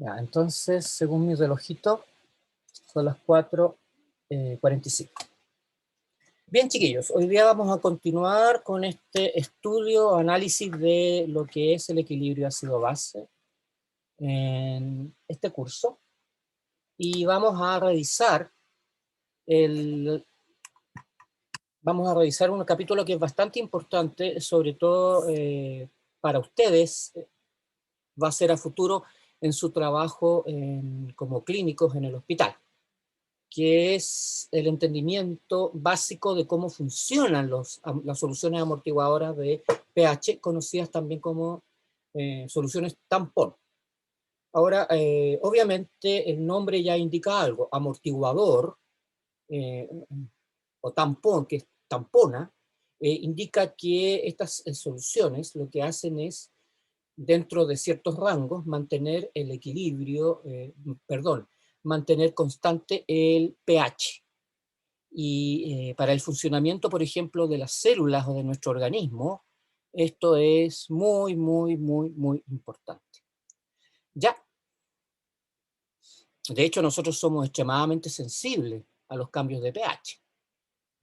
Ya, entonces, según mi relojito, son las 4:45. Bien, chiquillos, hoy día vamos a continuar con este estudio, análisis de lo que es el equilibrio ácido-base en este curso. Y vamos a revisar un capítulo que es bastante importante, sobre todo para ustedes, va a ser a futuro en su trabajo como clínicos en el hospital, que es el entendimiento básico de cómo funcionan las soluciones amortiguadoras de pH, conocidas también como soluciones tampón. Ahora, obviamente el nombre ya indica algo, amortiguador eh, o tampón, que es tampona, indica que estas soluciones lo que hacen es, dentro de ciertos rangos, mantener el equilibrio, mantener constante el pH. Y para el funcionamiento, por ejemplo, de las células o de nuestro organismo, esto es muy, muy, muy, muy importante. Ya, de hecho, nosotros somos extremadamente sensibles a los cambios de pH.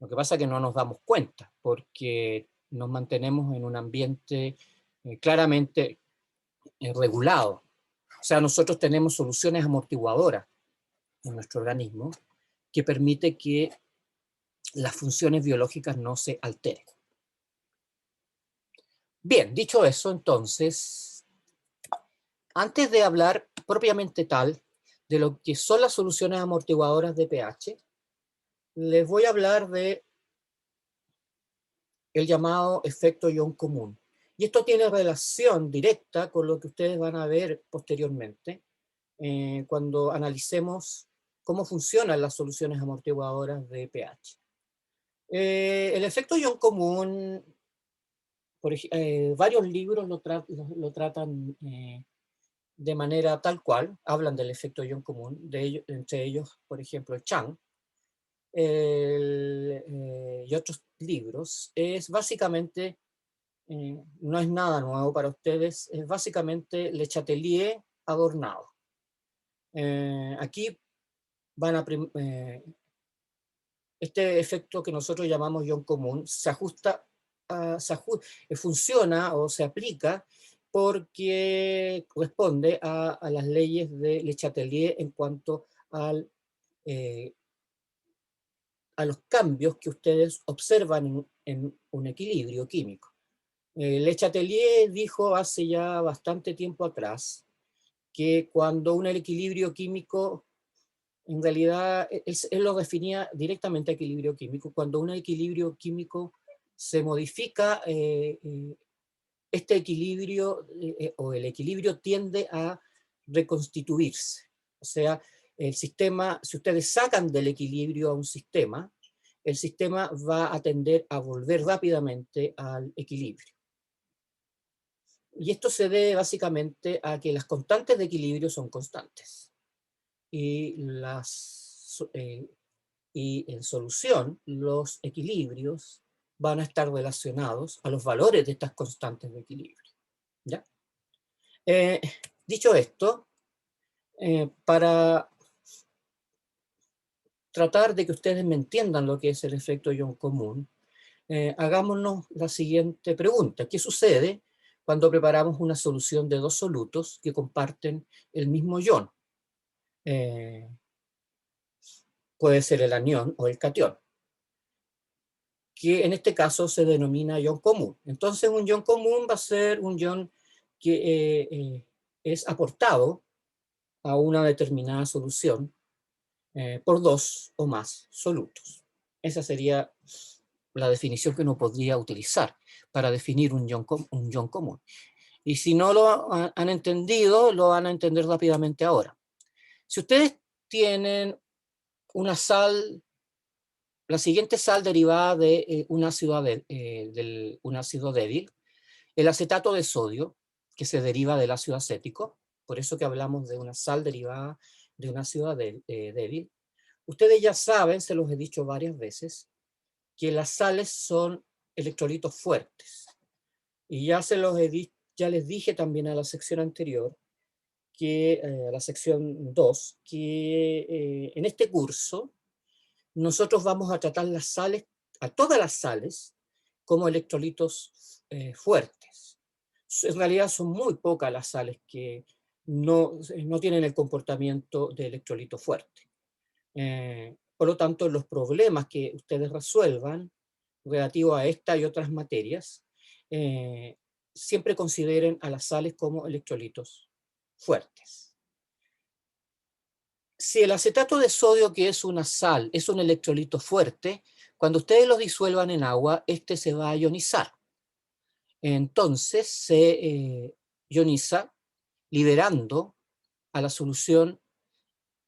Lo que pasa es que no nos damos cuenta, porque nos mantenemos en un ambiente claramente regulado. O sea, nosotros tenemos soluciones amortiguadoras en nuestro organismo que permite que las funciones biológicas no se alteren. Bien, dicho eso, entonces, antes de hablar propiamente tal de lo que son las soluciones amortiguadoras de pH, les voy a hablar de el llamado efecto ion común. Y esto tiene relación directa con lo que ustedes van a ver posteriormente cuando analicemos cómo funcionan las soluciones amortiguadoras de pH. El efecto ion común, varios libros lo tratan de manera tal cual, hablan del efecto ion común, entre ellos, por ejemplo, Chang, y otros libros. Es básicamente, no es nada nuevo para ustedes, es básicamente Le Chatelier adornado. Aquí van a este efecto que nosotros llamamos ion común se ajusta, funciona o se aplica porque corresponde a las leyes de Le Chatelier en cuanto eh, a los cambios que ustedes observan en un equilibrio químico. Le Chatelier dijo hace ya bastante tiempo atrás que cuando un equilibrio químico, en realidad él lo definía directamente equilibrio químico, cuando un equilibrio químico se modifica, este equilibrio o el equilibrio tiende a reconstituirse. O sea, el sistema, si ustedes sacan del equilibrio a un sistema, el sistema va a tender a volver rápidamente al equilibrio. Y esto se debe básicamente a que las constantes de equilibrio son constantes. Y, y en solución, los equilibrios van a estar relacionados a los valores de estas constantes de equilibrio. ¿Ya? Dicho esto, para tratar de que ustedes me entiendan lo que es el efecto ion común, hagámonos la siguiente pregunta. ¿Qué sucede cuando preparamos una solución de dos solutos que comparten el mismo ion? Puede ser el anión o el catión, que en este caso se denomina ion común. Entonces un ion común va a ser un ion que es aportado a una determinada solución por dos o más solutos. Esa sería la definición que uno podría utilizar para definir un ion común. Y si no lo han entendido, lo van a entender rápidamente ahora. Si ustedes tienen una sal, la siguiente sal derivada de un ácido débil, el acetato de sodio, que se deriva del ácido acético, por eso que hablamos de una sal derivada de un ácido débil. Ustedes ya saben, se los he dicho varias veces, que las sales son electrolitos fuertes. Y ya les dije también a la sección anterior a la sección 2, que en este curso nosotros vamos a tratar las sales, a todas las sales, como electrolitos fuertes. En realidad son muy pocas las sales que no tienen el comportamiento de electrolito fuerte. Por lo tanto, los problemas que ustedes resuelvan relativos a esta y otras materias, siempre consideren a las sales como electrolitos fuertes. Si el acetato de sodio, que es una sal, es un electrolito fuerte, cuando ustedes lo disuelvan en agua, este se va a ionizar. Entonces se ioniza liberando a la solución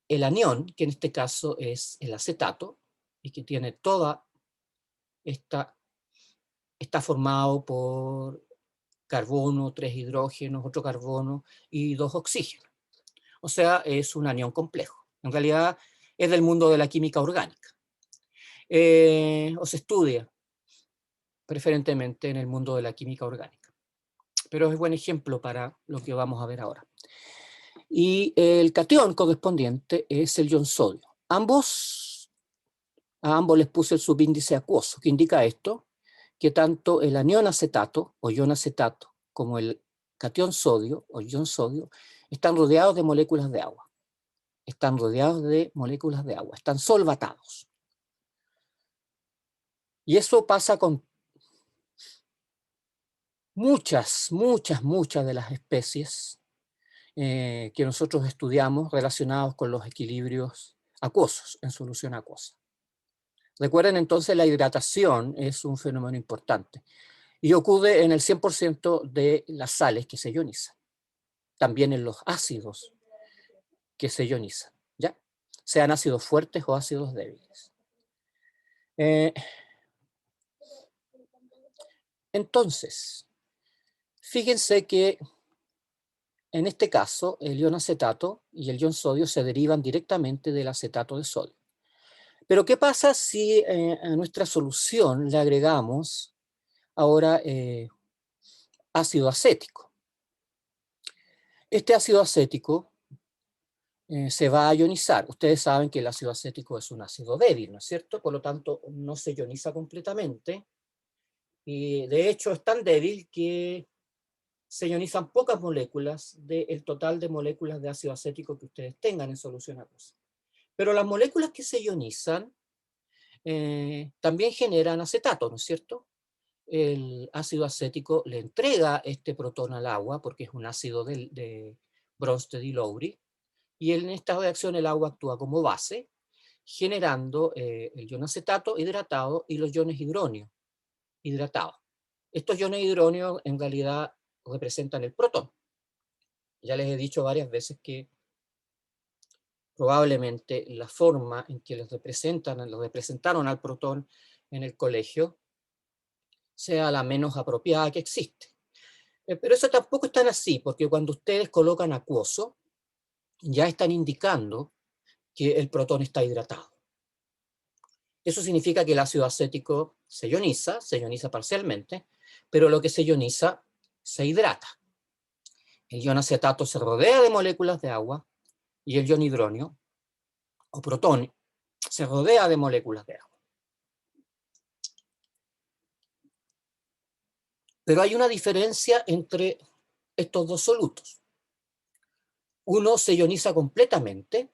el anión, que en este caso es el acetato, y que tiene toda está formado por carbono, 3 hidrógenos, otro carbono y 2 oxígenos. O sea, es un anión complejo. En realidad es del mundo de la química orgánica. O se estudia preferentemente en el mundo de la química orgánica. Pero es buen ejemplo para lo que vamos a ver ahora. Y el catión correspondiente es el ion sodio. A ambos les puse el subíndice acuoso, que indica esto, que tanto el anión acetato o ion acetato como el catión sodio o ion sodio están rodeados de moléculas de agua. Están rodeados de moléculas de agua, están solvatados. Y eso pasa con muchas de las especies que nosotros estudiamos relacionados con los equilibrios acuosos en solución acuosa. Recuerden entonces, la hidratación es un fenómeno importante y ocurre en el 100% de las sales que se ionizan, también en los ácidos que se ionizan, ¿ya? Sean ácidos fuertes o ácidos débiles. Entonces, fíjense que en este caso el ion acetato y el ion sodio se derivan directamente del acetato de sodio. Pero ¿qué pasa si a nuestra solución le agregamos ahora ácido acético? Este ácido acético se va a ionizar. Ustedes saben que el ácido acético es un ácido débil, ¿no es cierto? Por lo tanto, no se ioniza completamente. Y de hecho es tan débil que se ionizan pocas moléculas del total de moléculas de ácido acético que ustedes tengan en solución acuosa. Pero las moléculas que se ionizan también generan acetato, ¿no es cierto? El ácido acético le entrega este protón al agua porque es un ácido de Bronsted y Lowry, y en esta reacción el agua actúa como base, generando el ion acetato hidratado y los iones hidronio hidratados. Estos iones hidronio en realidad representan el protón. Ya les he dicho varias veces que probablemente la forma en que lo representaron al protón en el colegio sea la menos apropiada que existe. Pero eso tampoco es tan así, porque cuando ustedes colocan acuoso, ya están indicando que el protón está hidratado. Eso significa que el ácido acético se ioniza parcialmente, pero lo que se ioniza se hidrata. El ion acetato se rodea de moléculas de agua y el ion hidronio, o protón, se rodea de moléculas de agua. Pero hay una diferencia entre estos dos solutos. Uno se ioniza completamente,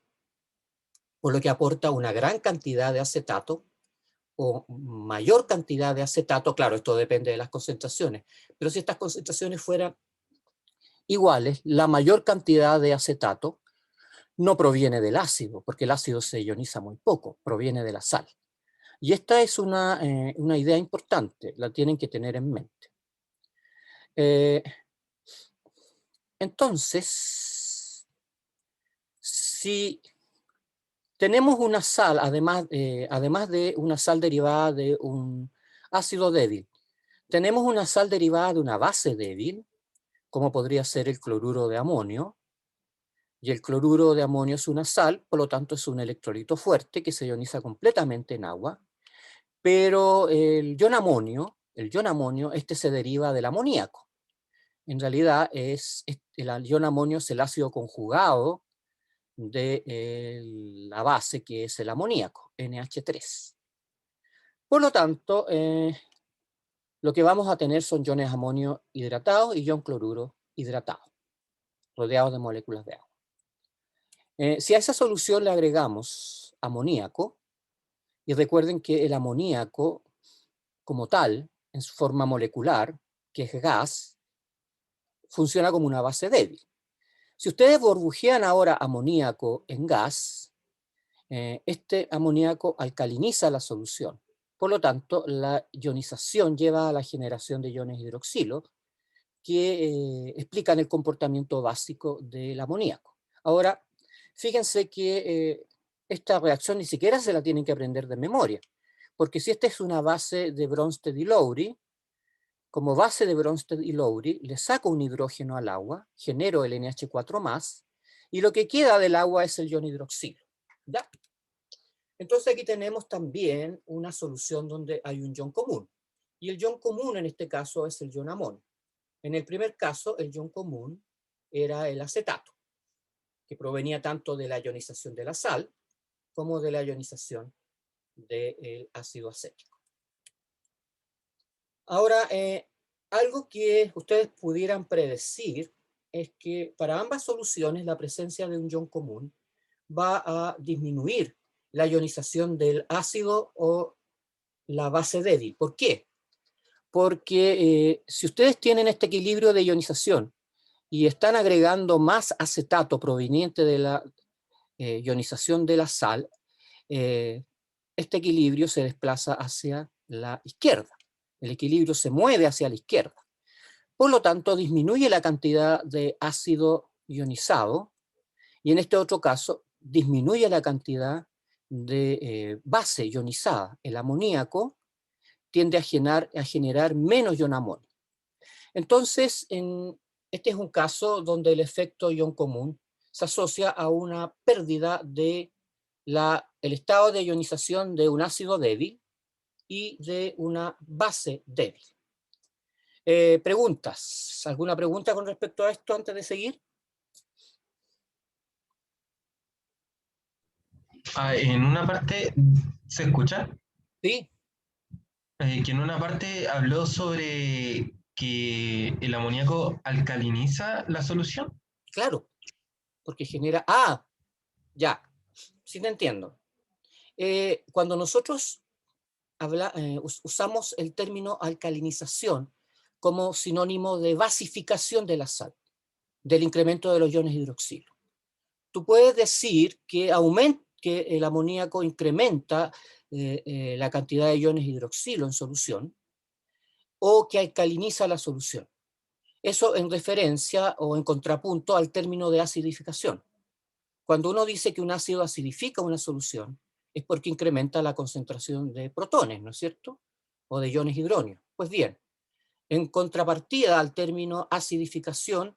por lo que aporta una gran cantidad de acetato, o mayor cantidad de acetato, claro, esto depende de las concentraciones, pero si estas concentraciones fueran iguales, la mayor cantidad de acetato no proviene del ácido, porque el ácido se ioniza muy poco, proviene de la sal. Y esta es una idea importante, la tienen que tener en mente. Entonces, si tenemos una sal, además de una sal derivada de un ácido débil, tenemos una sal derivada de una base débil, como podría ser el cloruro de amonio, y el cloruro de amonio es una sal, por lo tanto es un electrolito fuerte que se ioniza completamente en agua, pero el ion amonio, este se deriva del amoníaco, en realidad el ion amonio es el ácido conjugado de la base, que es el amoníaco, NH3. Por lo tanto, lo que vamos a tener son iones amonio hidratados y ion cloruro hidratado, rodeados de moléculas de agua. Si a esa solución le agregamos amoníaco, y recuerden que el amoníaco como tal, en su forma molecular, que es gas, funciona como una base débil. Si ustedes burbujean ahora amoníaco en gas, este amoníaco alcaliniza la solución. Por lo tanto, la ionización lleva a la generación de iones hidroxilo que explican el comportamiento básico del amoníaco. Ahora, fíjense que esta reacción ni siquiera se la tienen que aprender de memoria, porque si esta es una base de Bronsted y Lowry, como base de Bronsted y Lowry, le saco un hidrógeno al agua, genero el NH4+, y lo que queda del agua es el ion hidroxilo. ¿Ya? Entonces aquí tenemos también una solución donde hay un ion común. Y el ion común en este caso es el ion amonio. En el primer caso, el ion común era el acetato, que provenía tanto de la ionización de la sal como de la ionización del ácido acético. Ahora, algo que ustedes pudieran predecir es que para ambas soluciones la presencia de un ion común va a disminuir la ionización del ácido o la base débil. ¿Por qué? Porque si ustedes tienen este equilibrio de ionización y están agregando más acetato proveniente de la ionización de la sal, este equilibrio se desplaza hacia la izquierda. El equilibrio se mueve hacia la izquierda. Por lo tanto, disminuye la cantidad de ácido ionizado y en este otro caso disminuye la cantidad de base ionizada. El amoníaco tiende a generar menos ion amonio. Entonces, este es un caso donde el efecto ion común se asocia a una pérdida de el estado de ionización de un ácido débil y de una base débil. ¿Preguntas? ¿Alguna pregunta con respecto a esto antes de seguir? En una parte, ¿se escucha? Sí, Que en una parte habló sobre que el amoníaco alcaliniza la solución. claro, porque genera... Ah, ya, sí te entiendo. Cuando nosotros usamos el término alcalinización como sinónimo de basificación de la sal, del incremento de los iones hidroxilo. Tú puedes decir que que el amoníaco incrementa la cantidad de iones hidroxilo en solución o que alcaliniza la solución. Eso en referencia o en contrapunto al término de acidificación. Cuando uno dice que un ácido acidifica una solución, es porque incrementa la concentración de protones, ¿no es cierto? O de iones hidróneos. Pues bien, en contrapartida al término acidificación,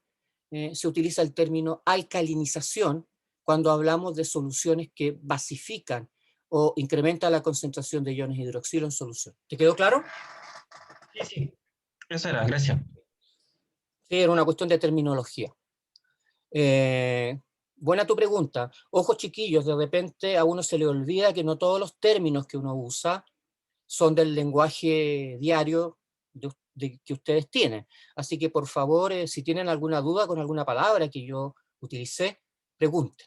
se utiliza el término alcalinización cuando hablamos de soluciones que basifican o incrementan la concentración de iones hidroxilo en solución. ¿Te quedó claro? Sí, sí. Eso era, gracias. Sí, era una cuestión de terminología. Buena tu pregunta. Ojo chiquillos, de repente a uno se le olvida que no todos los términos que uno usa son del lenguaje diario que ustedes tienen. Así que por favor, si tienen alguna duda con alguna palabra que yo utilicé, pregunten.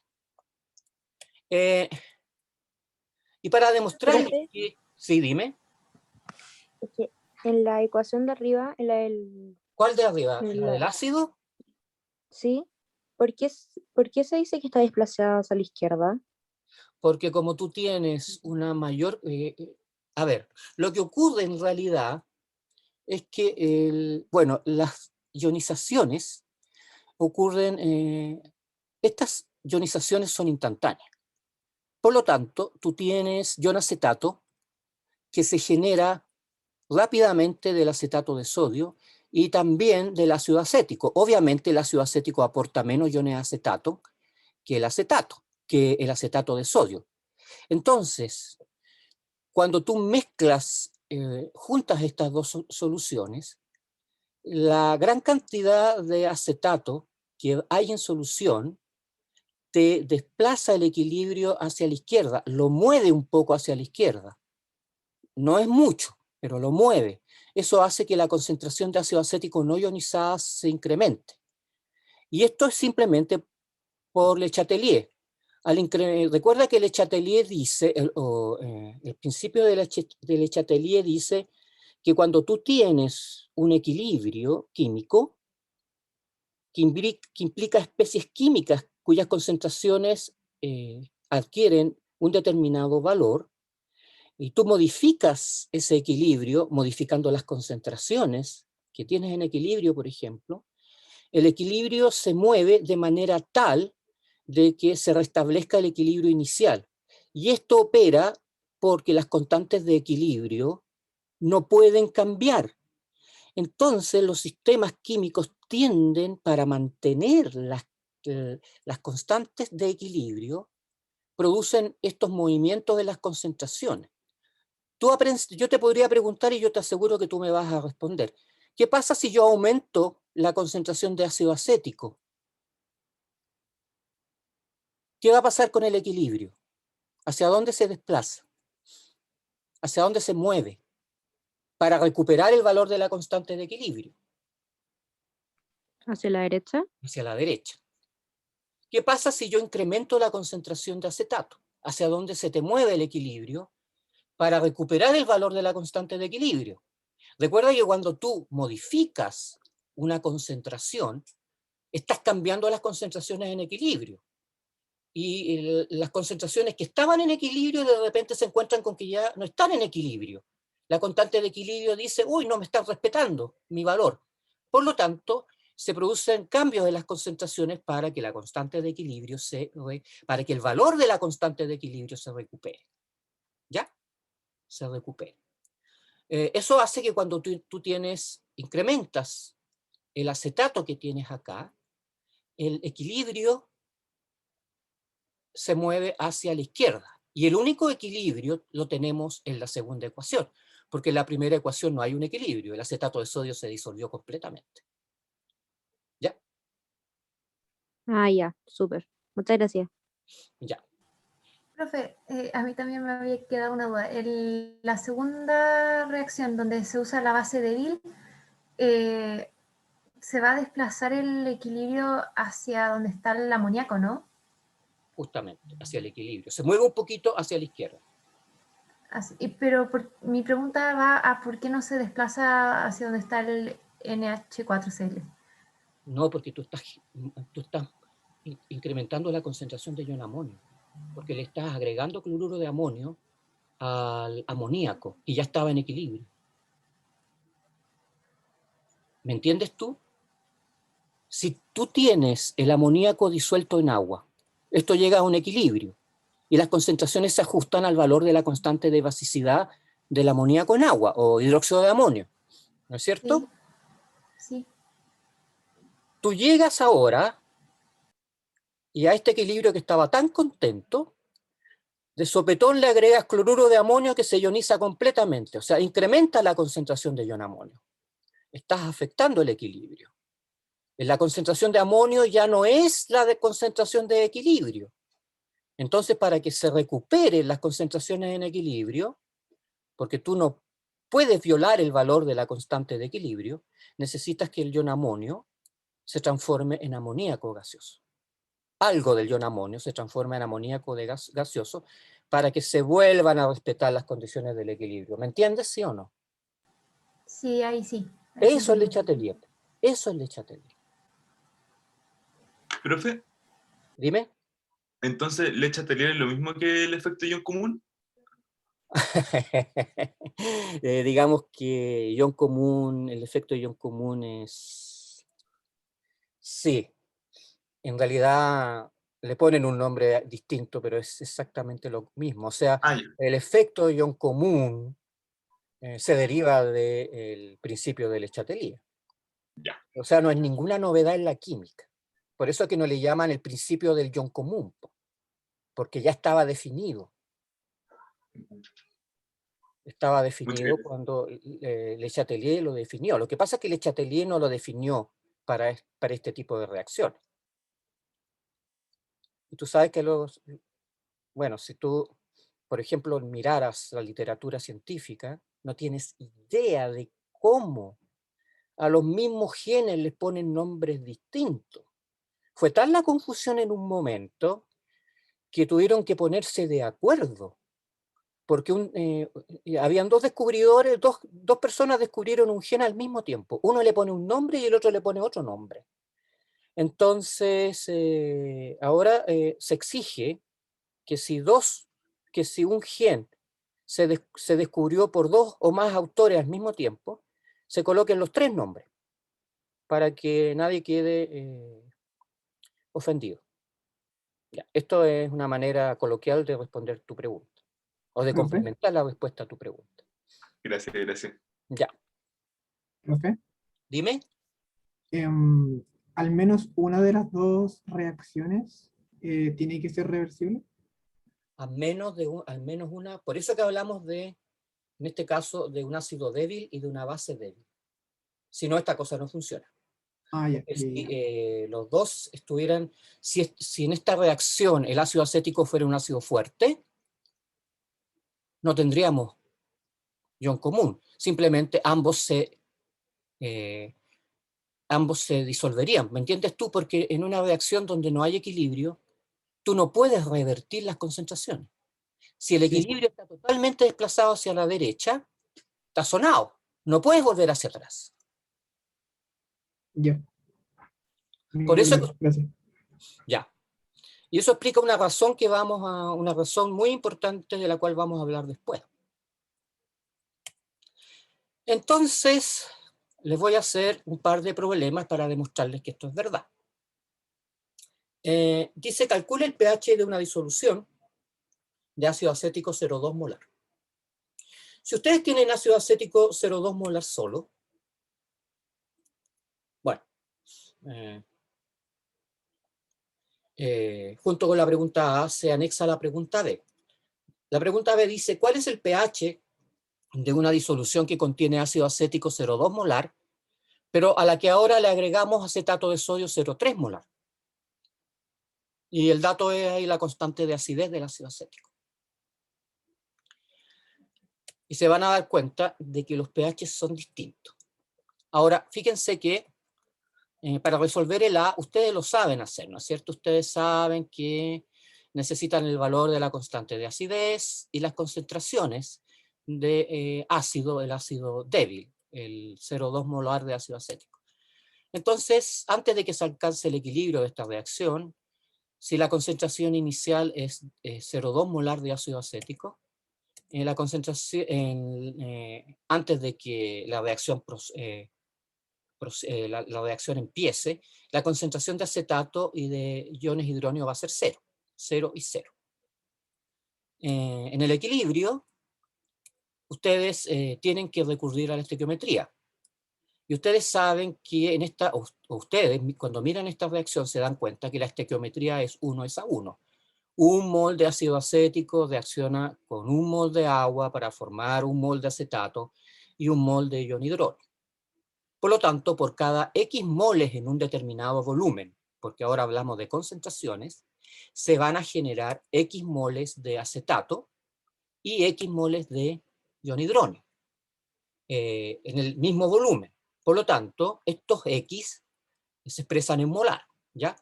Y para demostrarles Profe, que... Sí, dime. es que en la ecuación de arriba, ¿Cuál de arriba? en ¿La la- del ácido? ¿sí? ¿Por qué se dice que está desplazada hacia la izquierda? Porque como tú tienes una mayor... a ver, lo que ocurre en realidad es que, bueno, las ionizaciones ocurren... estas ionizaciones son instantáneas. Por lo tanto, tú tienes ion acetato que se genera rápidamente del acetato de sodio y también del ácido acético. Obviamente el ácido acético aporta menos iones de acetato que el acetato de sodio. Entonces, cuando tú mezclas, juntas estas dos soluciones, la gran cantidad de acetato que hay en solución te desplaza el equilibrio hacia la izquierda, lo mueve un poco hacia la izquierda. No es mucho, pero lo mueve. Eso hace que la concentración de ácido acético no ionizada se incremente. Y esto es simplemente por Le Chatelier. Recuerda que Le Chatelier dice, el principio de Le Chatelier dice que cuando tú tienes un equilibrio químico, que implica especies químicas cuyas concentraciones adquieren un determinado valor, y tú modificas ese equilibrio, modificando las concentraciones que tienes en equilibrio, por ejemplo, el equilibrio se mueve de manera tal de que se restablezca el equilibrio inicial. Y esto opera porque las constantes de equilibrio no pueden cambiar. Entonces los sistemas químicos tienden, para mantener las constantes de equilibrio, producen estos movimientos de las concentraciones. Yo te podría preguntar y yo te aseguro que tú me vas a responder. ¿Qué pasa si yo aumento la concentración de ácido acético? ¿Qué va a pasar con el equilibrio? ¿Hacia dónde se desplaza? ¿Hacia dónde se mueve? Para recuperar el valor de la constante de equilibrio. ¿Hacia la derecha? Hacia la derecha. ¿Qué pasa si yo incremento la concentración de acetato? ¿Hacia dónde se te mueve el equilibrio? Para recuperar el valor de la constante de equilibrio. Recuerda que cuando tú modificas una concentración, estás cambiando las concentraciones en equilibrio. Y las concentraciones que estaban en equilibrio de repente se encuentran con que ya no están en equilibrio. La constante de equilibrio dice, uy, no me están respetando mi valor. Por lo tanto, se producen cambios de las concentraciones para que la constante de equilibrio para que el valor de la constante de equilibrio se recupere. ¿Ya? Se recupere. Eso hace que cuando tú incrementas el acetato que tienes acá, el equilibrio se mueve hacia la izquierda. Y el único equilibrio lo tenemos en la segunda ecuación, porque en la primera ecuación no hay un equilibrio, el acetato de sodio se disolvió completamente. ¿Ya? Ah, ya, súper. Muchas gracias. Ya. Profe, a mí también me había quedado una duda. La segunda reacción, donde se usa la base de Bill, se va a desplazar el equilibrio hacia donde está el amoníaco, ¿no? Justamente, hacia el equilibrio. Se mueve un poquito hacia la izquierda. Pero mi pregunta va a por qué no se desplaza hacia donde está el NH4Cl. No, porque tú estás incrementando la concentración de ion amonio, porque le estás agregando cloruro de amonio al amoníaco y ya estaba en equilibrio. ¿Me entiendes tú? Si tú tienes el amoníaco disuelto en agua, esto llega a un equilibrio y las concentraciones se ajustan al valor de la constante de basicidad del amoníaco en agua o hidróxido de amonio, ¿no es cierto? Sí. Tú llegas ahora y a este equilibrio que estaba tan contento, de sopetón le agregas cloruro de amonio que se ioniza completamente, o sea, incrementa la concentración de ion amonio. Estás afectando el equilibrio. La concentración de amonio ya no es la de concentración de equilibrio. Entonces, para que se recuperen las concentraciones en equilibrio, porque tú no puedes violar el valor de la constante de equilibrio, necesitas que el ion amonio se transforme en amoníaco gaseoso. Algo del ion amonio se transforma en amoníaco gaseoso para que se vuelvan a respetar las condiciones del equilibrio. ¿Me entiendes, sí o no? Sí, ahí sí. Eso es Le Chatelier. Eso es Le Chatelier. Profe, Dime. entonces, ¿Le Chatelier es lo mismo que el efecto ion común? Digamos que ion común, el efecto ion común es... Sí, en realidad le ponen un nombre distinto, pero es exactamente lo mismo. O sea, Ah, ya. el efecto ion común se deriva del principio de Le Chatelier. Ya. O sea, no es ninguna novedad en la química. Por eso es que no le llaman el principio del ion común, porque ya estaba definido. Estaba definido gracias. cuando Le Chatelier lo definió. Lo que pasa es que Le Chatelier no lo definió para este tipo de reacciones. Y tú sabes que bueno, si tú, por ejemplo, miraras la literatura científica, no tienes idea de cómo a los mismos genes les ponen nombres distintos. Fue tal la confusión en un momento que tuvieron que ponerse de acuerdo, porque habían dos descubridores, dos personas descubrieron un gen al mismo tiempo. Uno le pone un nombre y el otro le pone otro nombre. Entonces, ahora se exige que si un gen se descubrió por dos o más autores al mismo tiempo, se coloquen los tres nombres, para que nadie quede ofendido. Ya, esto es una manera coloquial de responder tu pregunta, o de Profe, complementar la respuesta a tu pregunta. Gracias, gracias. Ya, profe, dime. al menos una de las dos reacciones tiene que ser reversible. Al menos una, por eso que hablamos en este caso, de un ácido débil y de una base débil. Si no, esta cosa no funciona. Ah, ya, Porque ya, si ya. los dos estuvieran, si en esta reacción el ácido acético fuera un ácido fuerte, no tendríamos ion común. Simplemente ambos se disolverían. ¿Me entiendes tú? Porque en una reacción donde no hay equilibrio, tú no puedes revertir las concentraciones. Si el Sí. equilibrio está totalmente desplazado hacia la derecha, está sonado. No puedes volver hacia atrás. Ya. Por eso, Gracias. ya. Y eso explica una razón muy importante de la cual vamos a hablar después. Entonces, les voy a hacer un par de problemas para demostrarles que esto es verdad. Dice, calcule el pH de una disolución de ácido acético 0,2 molar. Si ustedes tienen ácido acético 0,2 molar solo, bueno, junto con la pregunta A se anexa la pregunta B. La pregunta B dice, ¿cuál es el pH de una disolución que contiene ácido acético 0,2 molar, pero a la que ahora le agregamos acetato de sodio 0,3 molar? Y el dato es ahí la constante de acidez del ácido acético. Y se van a dar cuenta de que los pH son distintos. Ahora, fíjense que para resolver el A, ustedes lo saben hacer, ¿no es cierto? Ustedes saben que necesitan el valor de la constante de acidez y las concentraciones de ácido, el ácido débil, el 0,2 molar de ácido acético. Entonces, antes de que se alcance el equilibrio de esta reacción, si la concentración inicial es 0,2 molar de ácido acético, la concentración, antes de que la reacción la reacción empiece, la concentración de acetato y de iones hidróneo va a ser 0, 0 y 0. En el equilibrio, ustedes tienen que recurrir a la estequiometría. Y ustedes saben que ustedes cuando miran esta reacción se dan cuenta que la estequiometría es 1:1. Un mol de ácido acético reacciona con un mol de agua para formar un mol de acetato y un mol de ion hidróneo. Por lo tanto, por cada X moles en un determinado volumen, porque ahora hablamos de concentraciones, se van a generar X moles de acetato y X moles de ion hidróneo en el mismo volumen. Por lo tanto, estos X se expresan en molar, ¿ya?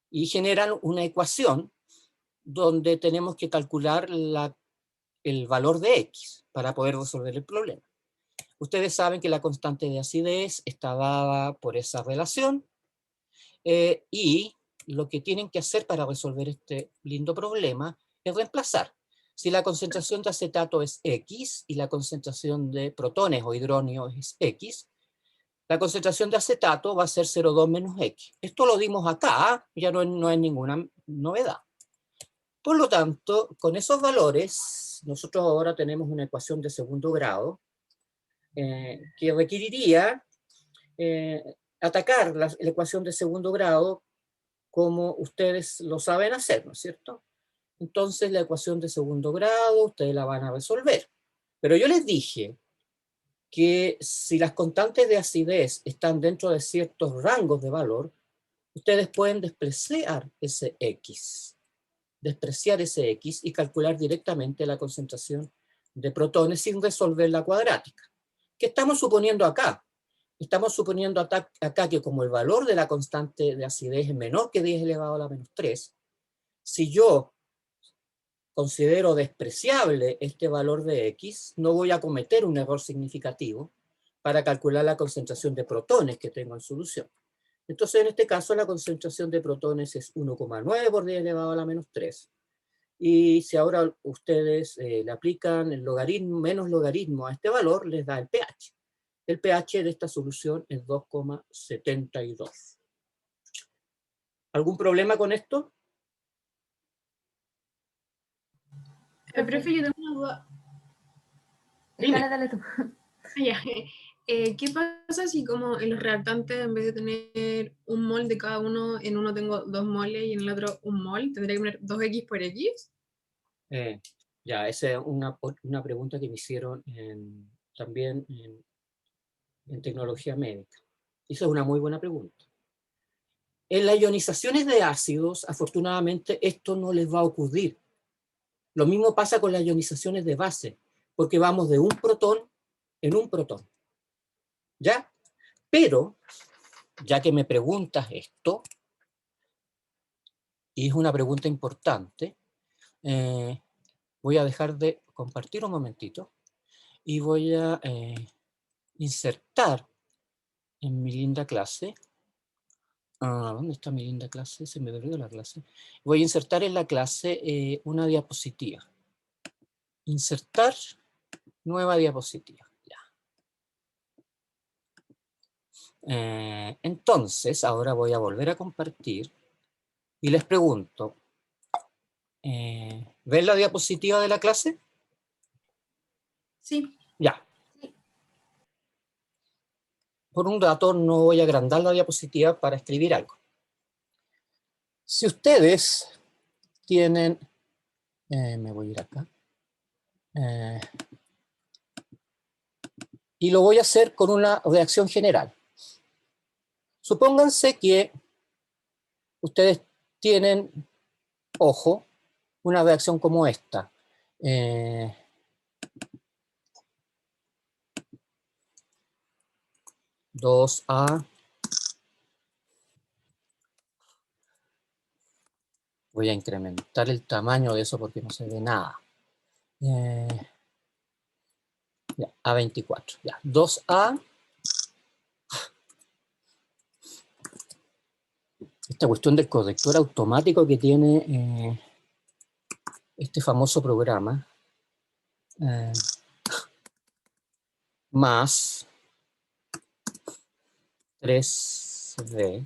Y generan una ecuación donde tenemos que calcular el valor de X para poder resolver el problema. Ustedes saben que la constante de acidez está dada por esa relación y lo que tienen que hacer para resolver este lindo problema es reemplazar. Si la concentración de acetato es X y la concentración de protones o hidróneo es X, la concentración de acetato va a ser 0,2 menos X. Esto lo dimos acá, ya no es ninguna novedad. Por lo tanto, con esos valores, nosotros ahora tenemos una ecuación de segundo grado que requeriría atacar la ecuación de segundo grado como ustedes lo saben hacer, ¿no es cierto? Entonces la ecuación de segundo grado ustedes la van a resolver. Pero yo les dije que si las constantes de acidez están dentro de ciertos rangos de valor, ustedes pueden despreciar ese X y calcular directamente la concentración de protones sin resolver la cuadrática. ¿Qué estamos suponiendo acá? Estamos suponiendo acá que como el valor de la constante de acidez es menor que 10 elevado a la menos 3, si yo considero despreciable este valor de X, no voy a cometer un error significativo para calcular la concentración de protones que tengo en solución. Entonces, en este caso, la concentración de protones es 1,9 por 10 elevado a la menos 3. Y si ahora ustedes le aplican el logaritmo, menos logaritmo a este valor, les da el pH. El pH de esta solución es 2,72. ¿Algún problema con esto? Profe, yo tengo una duda. Dime. Dale tú. Ya. ¿Qué pasa si como en los reactantes, en vez de tener un mol de cada uno, en uno tengo 2 moles y en el otro un mol? ¿Tendría que poner 2x por x? Ya, esa es una pregunta que me hicieron también en tecnología médica. Esa es una muy buena pregunta. En las ionizaciones de ácidos, afortunadamente, esto no les va a ocurrir. Lo mismo pasa con las ionizaciones de base, porque vamos de un protón en un protón. ¿Ya? Pero, ya que me preguntas esto, y es una pregunta importante, voy a dejar de compartir un momentito y voy a insertar en mi linda clase. ¿Dónde está mi linda clase? Se me perdió la clase. Voy a insertar en la clase una diapositiva. Insertar nueva diapositiva. Ya. Entonces, ahora voy a volver a compartir y les pregunto, ¿ven la diapositiva de la clase? Sí. Ya. Por un rato no voy a agrandar la diapositiva para escribir algo. Si ustedes tienen, me voy a ir acá, y lo voy a hacer con una reacción general. Supónganse que ustedes tienen, ojo, una reacción como esta. 2A. Voy a incrementar el tamaño de eso porque no se ve nada. Ya, A24. Ya, 2A. Esta cuestión del corrector automático que tiene este famoso programa. Más 3D.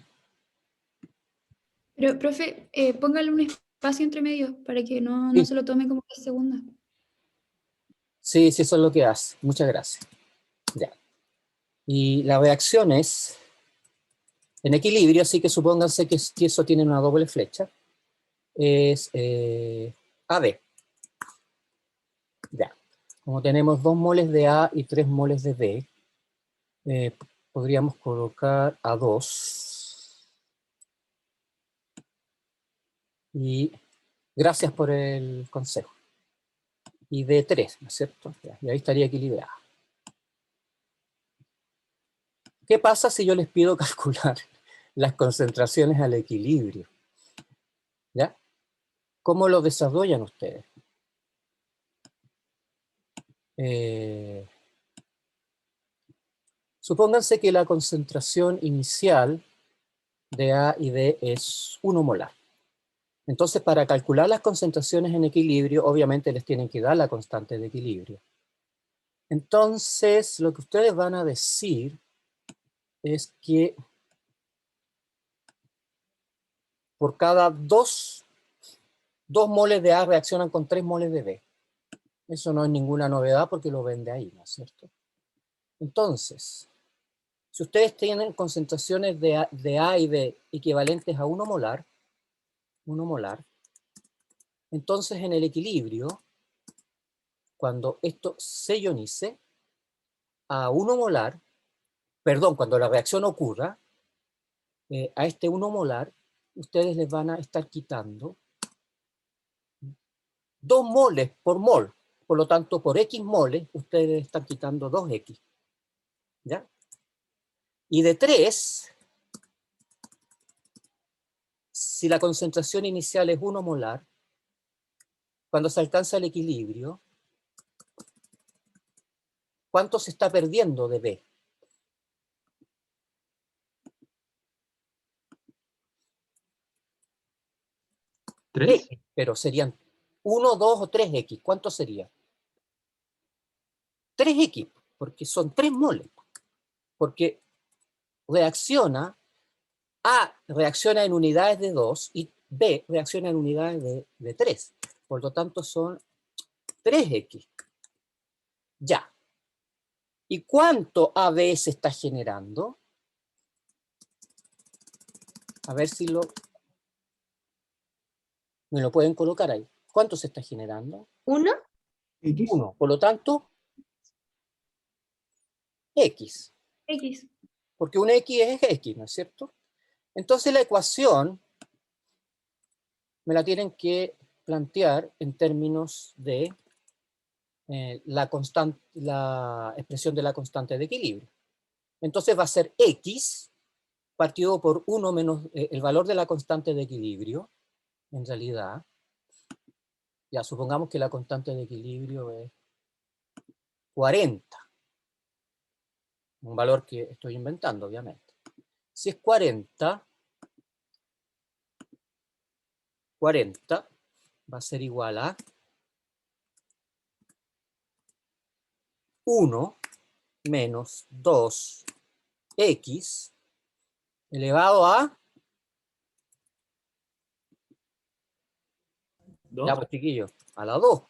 Pero, profe, póngale un espacio entre medio para que no Sí. se lo tome como la segunda. Sí, eso es lo que hace. Muchas gracias. Ya. Y la reacción es en equilibrio, así que supónganse que eso tiene una doble flecha. Es AB. Ya. Como tenemos 2 moles de A y 3 moles de B, podríamos colocar A2. Y gracias por el consejo. Y D3, ¿no es cierto? Ya, y ahí estaría equilibrada. ¿Qué pasa si yo les pido calcular las concentraciones al equilibrio? ¿Ya? ¿Cómo lo desarrollan ustedes? Supónganse que la concentración inicial de A y D es 1 molar. Entonces, para calcular las concentraciones en equilibrio, obviamente les tienen que dar la constante de equilibrio. Entonces, lo que ustedes van a decir es que por cada 2 moles de A reaccionan con 3 moles de B. Eso no es ninguna novedad porque lo ven de ahí, ¿no es cierto? Entonces, si ustedes tienen concentraciones de A y B equivalentes a 1 molar, entonces en el equilibrio cuando esto se ionice a 1 molar, perdón, cuando la reacción ocurra, a este 1 molar, ustedes les van a estar quitando 2 moles por mol. Por lo tanto, por X moles, ustedes están quitando 2X. ¿Ya? Y de 3, si la concentración inicial es 1 molar, cuando se alcanza el equilibrio, ¿cuánto se está perdiendo de B? 3. X, pero serían 1, 2 o 3X. ¿Cuánto sería? 3X, porque son 3 moles. Porque reacciona, A reacciona en unidades de 2 y B reacciona en unidades de 3. Por lo tanto son 3X. Ya. ¿Y cuánto AB se está generando? A ver si me lo pueden colocar ahí. ¿Cuánto se está generando? 1. X. 1. Por lo tanto, X. X. Porque un X es X, ¿no es cierto? Entonces la ecuación me la tienen que plantear en términos de la expresión de la constante de equilibrio. Entonces va a ser X partido por 1 menos el valor de la constante de equilibrio, en realidad. Ya supongamos que la constante de equilibrio es 40. Un valor que estoy inventando, obviamente. Si es 40 va a ser igual a 1 menos 2x elevado a... Ya, pues chiquillos, a la 2.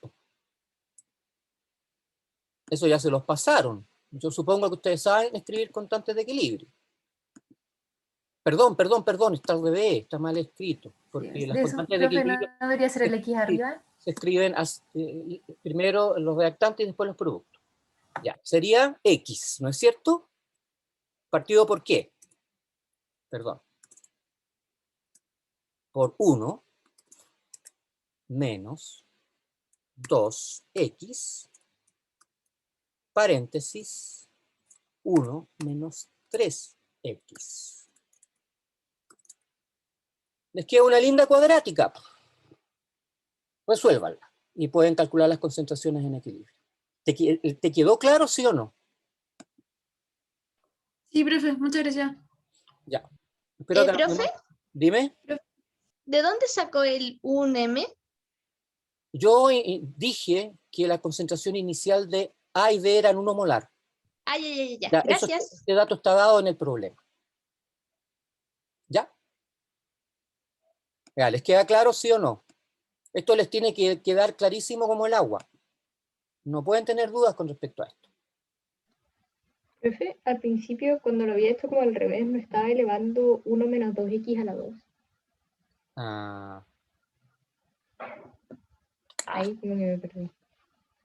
Eso ya se los pasaron. Yo supongo que ustedes saben escribir constantes de equilibrio. Perdón, está al revés, está mal escrito. Porque las De eso, constantes de profe, equilibrio ¿no debería ser el X arriba? se escriben primero los reactantes y después los productos. Ya, sería X, ¿no es cierto? ¿Partido por qué? Perdón. Por 1 menos 2x, paréntesis, 1 menos 3x. Les queda una linda cuadrática. Resuélvanla y pueden calcular las concentraciones en equilibrio. ¿Te quedó claro, sí o no? Sí, profe, muchas gracias. Ya. Espero que ¿Profe? Dime. ¿De dónde sacó el 1M? Yo dije que la concentración inicial de A y B eran 1 molar. Ah, ya. Ya, Gracias. este dato está dado en el problema. ¿Ya? Ya, ¿les queda claro, sí o no? Esto les tiene que quedar clarísimo como el agua. No pueden tener dudas con respecto a esto. Profe, al principio cuando lo había hecho como al revés, me estaba elevando 1 menos 2x a la 2. Ahí como que me perdí.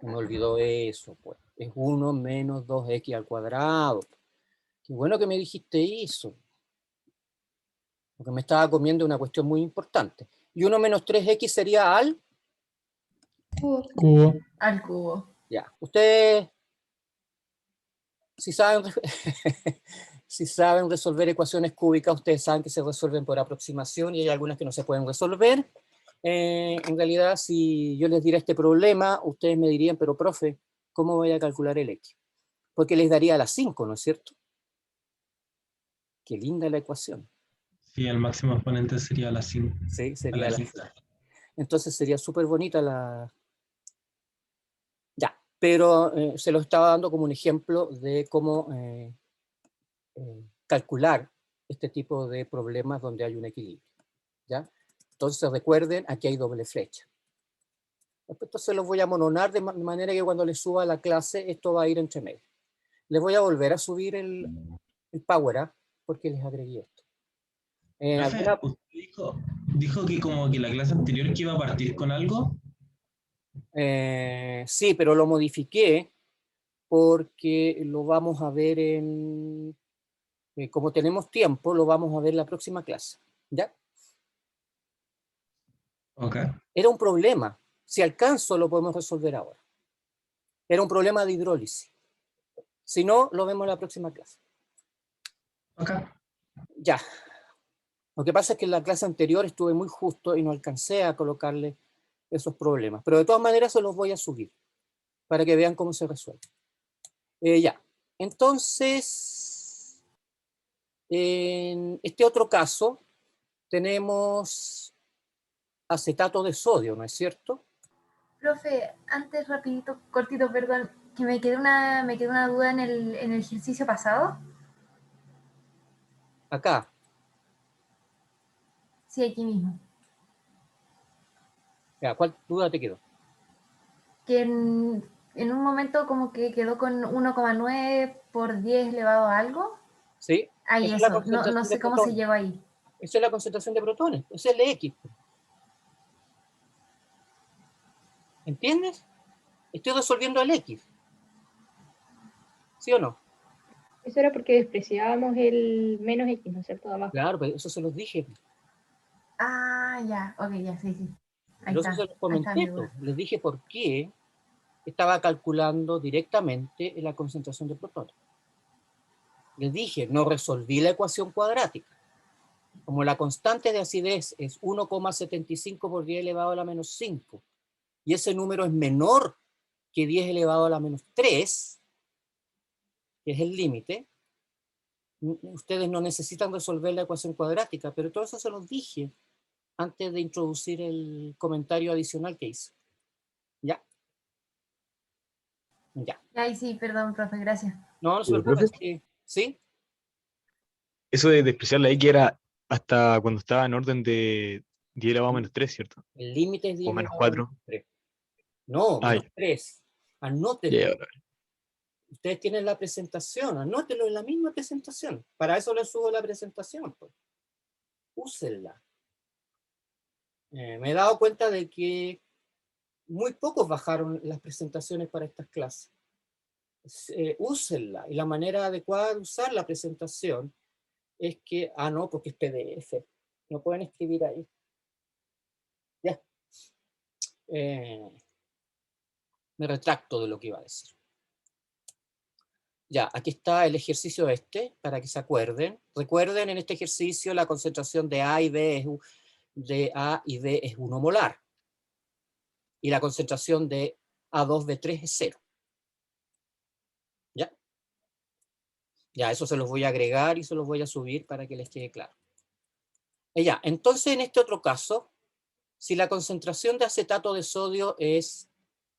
Me olvidó eso, pues. Es 1 menos 2x al cuadrado. Qué bueno que me dijiste eso. Porque me estaba comiendo una cuestión muy importante. Y 1 menos 3x sería al... Cubo. Al cubo. Ya. Ustedes, si saben, si saben resolver ecuaciones cúbicas, ustedes saben que se resuelven por aproximación y hay algunas que no se pueden resolver. En realidad, si yo les diera este problema, ustedes me dirían, pero profe, ¿cómo voy a calcular el x? Porque les daría a las 5, ¿no es cierto? Qué linda la ecuación. Sí, el máximo exponente sería la 5. Sí, sería la 5. Entonces sería súper bonita la... Ya, pero se lo estaba dando como un ejemplo de cómo calcular este tipo de problemas donde hay un equilibrio. ¿Ya? Entonces recuerden, aquí hay doble flecha. Entonces los voy a mononar de manera que cuando les suba a la clase esto va a ir entre medio. Les voy a volver a subir el Power Up porque les agregué esto. Profe, usted dijo que como que la clase anterior que iba a partir con algo. Sí, pero lo modifiqué porque lo vamos a ver en... como tenemos tiempo, lo vamos a ver en la próxima clase. ¿Ya? Ok. Era un problema. Si alcanzo, lo podemos resolver ahora. Era un problema de hidrólisis. Si no, lo vemos en la próxima clase. Ok. Ya. Lo que pasa es que en la clase anterior estuve muy justo y no alcancé a colocarle esos problemas. Pero de todas maneras se los voy a subir para que vean cómo se resuelve. Ya. Entonces, en este otro caso, tenemos acetato de sodio, ¿no es cierto? Profe, antes rapidito, cortito, perdón, que me quedó una duda en el ejercicio pasado. Acá. Sí, aquí mismo. Ya, ¿cuál duda te quedó? Que en un momento como que quedó con 1,9 por 10 elevado a algo. ¿Sí? Ahí Esa es la eso, no concentración de sé cómo se protones. llegó ahí. Esa es la concentración de protones. Esa es la X. ¿Entiendes? Estoy resolviendo el X. ¿Sí o no? Eso era porque despreciábamos el menos X, ¿no es cierto? De abajo. Claro, pero eso se los dije. Ah, ya, ok, ya, sí. Ahí Pero eso está, se los ahí está comenté. mi duda. Les dije por qué estaba calculando directamente la concentración de protones. Les dije, no resolví la ecuación cuadrática. Como la constante de acidez es 1,75 por 10 elevado a la menos 5, y ese número es menor que 10 elevado a la menos 3, que es el límite, ustedes no necesitan resolver la ecuación cuadrática, pero todo eso se los dije antes de introducir el comentario adicional que hice. ¿Ya? Ya. Ay, sí, perdón, profe, gracias. No se ¿Profe? preocupen. ¿Sí? Eso de despreciar la X era hasta cuando estaba en orden de 10 elevado a menos 3, ¿cierto? El límite es 10 O menos elevado a menos 4. 3. No, Ay, menos 3. Anótenlo. ya, Ustedes tienen la presentación, anótenlo en la misma presentación. Para eso les subo la presentación, pues. Úsenla. Me he dado cuenta de que muy pocos bajaron las presentaciones para estas clases. Úsenla. Y la manera adecuada de usar la presentación es que, no, porque es PDF. No pueden escribir ahí. Ya. Me retracto de lo que iba a decir. Ya, aquí está el ejercicio para que se acuerden. Recuerden, en este ejercicio la concentración de A y B es 1 molar. Y la concentración de A2B3 es 0. ¿Ya? Ya, eso se los voy a agregar y se los voy a subir para que les quede claro. Ya, entonces en este otro caso, si la concentración de acetato de sodio es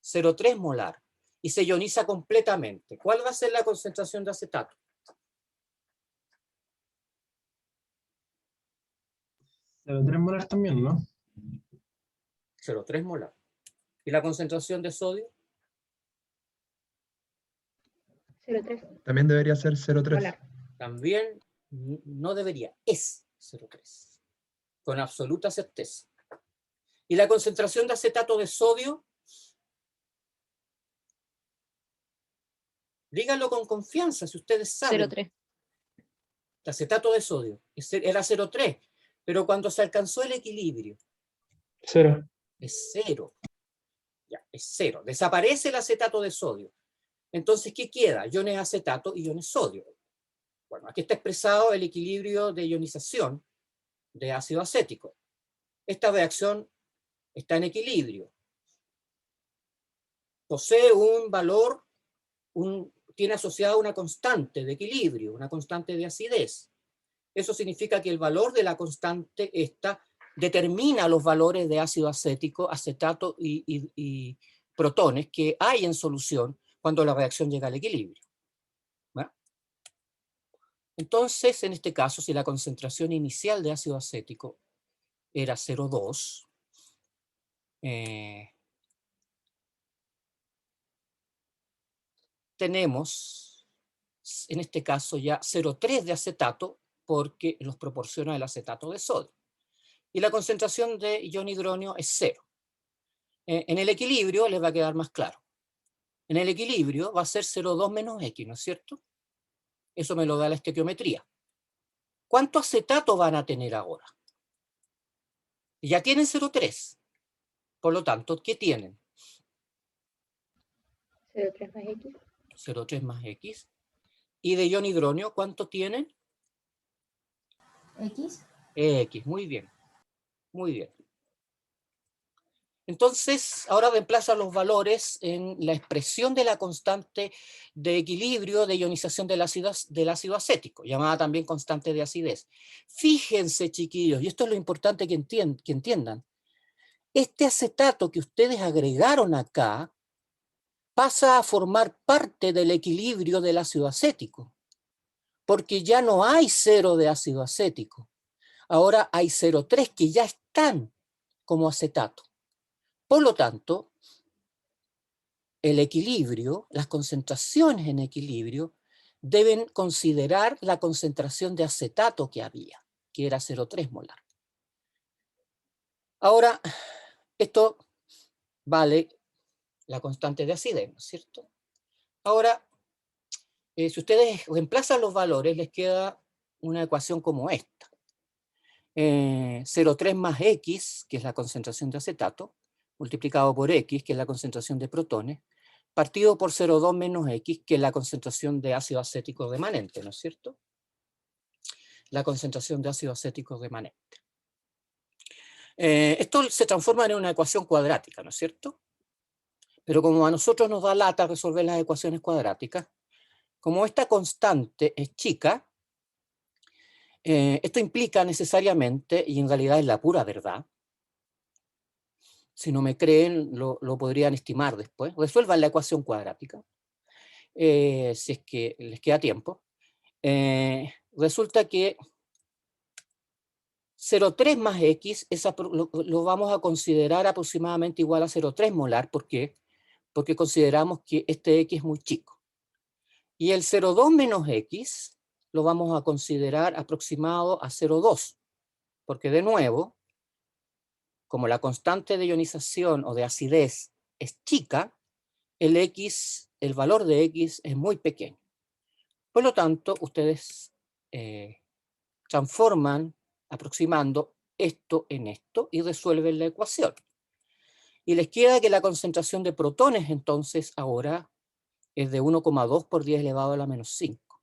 0,3 molar y se ioniza completamente, ¿cuál va a ser la concentración de acetato? 0,3 molar también, ¿no? 0,3 molar. ¿Y la concentración de sodio? 0,3. También debería ser 0,3. Molar. También no debería, es 0,3. Con absoluta certeza. ¿Y la concentración de acetato de sodio? Díganlo con confianza, si ustedes saben. 0,3. El acetato de sodio era 0,3, pero cuando se alcanzó el equilibrio, 0. es 0. Ya, es 0. Desaparece el acetato de sodio. Entonces, ¿qué queda? Iones acetato y iones sodio. Bueno, aquí está expresado el equilibrio de ionización de ácido acético. Esta reacción está en equilibrio. Posee un valor, tiene asociada una constante de equilibrio, una constante de acidez. Eso significa que el valor de la constante esta determina los valores de ácido acético, acetato y protones que hay en solución cuando la reacción llega al equilibrio. ¿Bueno? Entonces, en este caso, si la concentración inicial de ácido acético era 0,2, tenemos, en este caso, ya 0,3 de acetato, porque los proporciona el acetato de sodio. Y la concentración de ion hidronio es 0. En el equilibrio les va a quedar más claro. En el equilibrio va a ser 0,2 menos X, ¿no es cierto? Eso me lo da la estequiometría. ¿Cuánto acetato van a tener ahora? Ya tienen 0,3. Por lo tanto, ¿qué tienen? 0,3 más X. 0,3 más X. ¿Y de ion hidronio cuánto tienen? X. X, muy bien. Muy bien. Entonces, ahora reemplaza los valores en la expresión de la constante de equilibrio de ionización del ácido acético, llamada también constante de acidez. Fíjense, chiquillos, y esto es lo importante que entiendan. Este acetato que ustedes agregaron acá pasa a formar parte del equilibrio del ácido acético, porque ya no hay 0 de ácido acético. Ahora hay 0,3 que ya están como acetato. Por lo tanto, el equilibrio, las concentraciones en equilibrio, deben considerar la concentración de acetato que había, que era 0,3 molar. Ahora, esto vale la constante de acidez, ¿no es cierto? Ahora, si ustedes reemplazan los valores, les queda una ecuación como esta. 0,3 más X, que es la concentración de acetato, multiplicado por X, que es la concentración de protones, partido por 0,2 menos X, que es la concentración de ácido acético remanente, ¿no es cierto? La concentración de ácido acético remanente. Esto se transforma en una ecuación cuadrática, ¿no es cierto? Pero como a nosotros nos da lata resolver las ecuaciones cuadráticas, como esta constante es chica, esto implica necesariamente, y en realidad es la pura verdad, si no me creen, lo podrían estimar después. Resuelvan la ecuación cuadrática, si es que les queda tiempo. Resulta que 0,3 más X lo vamos a considerar aproximadamente igual a 0,3 molar. ¿Por qué? Porque consideramos que este X es muy chico. Y el 0,2 menos X lo vamos a considerar aproximado a 0,2. Porque de nuevo, como la constante de ionización o de acidez es chica, el valor de X es muy pequeño. Por lo tanto, ustedes transforman, aproximando esto en esto, y resuelven la ecuación. Y les queda que la concentración de protones, entonces, ahora es de 1,2 por 10 elevado a la menos 5.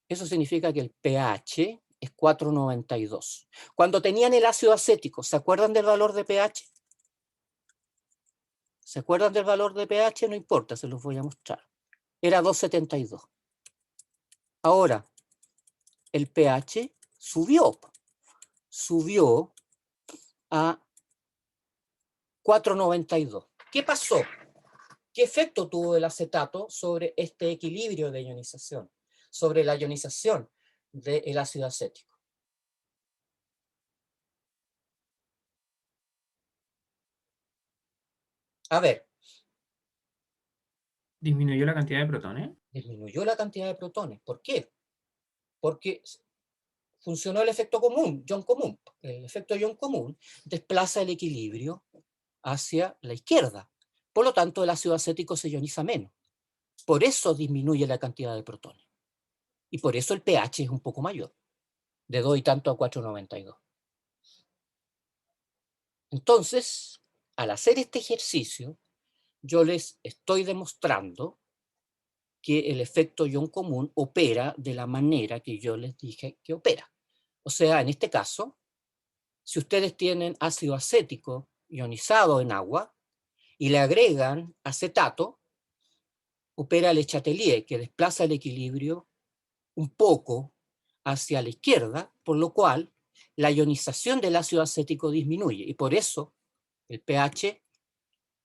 Eso significa que el pH es 4,92. Cuando tenían el ácido acético, ¿se acuerdan del valor de pH? ¿Se acuerdan del valor de pH? No importa, se los voy a mostrar. Era 2,72. Ahora, el pH subió a 4,92. ¿Qué pasó? ¿Qué efecto tuvo el acetato sobre este equilibrio de ionización? Sobre la ionización del ácido acético. A ver. ¿Disminuyó la cantidad de protones? Disminuyó la cantidad de protones. ¿Por qué? Porque funcionó el efecto común, ion común. El efecto ion común desplaza el equilibrio hacia la izquierda. Por lo tanto, el ácido acético se ioniza menos. Por eso disminuye la cantidad de protones. Y por eso el pH es un poco mayor, de 2 y tanto a 4,92. Entonces, al hacer este ejercicio, yo les estoy demostrando que el efecto ion común opera de la manera que yo les dije que opera. O sea, en este caso, si ustedes tienen ácido acético ionizado en agua y le agregan acetato, opera Le Chatelier, que desplaza el equilibrio un poco hacia la izquierda, por lo cual la ionización del ácido acético disminuye, y por eso el pH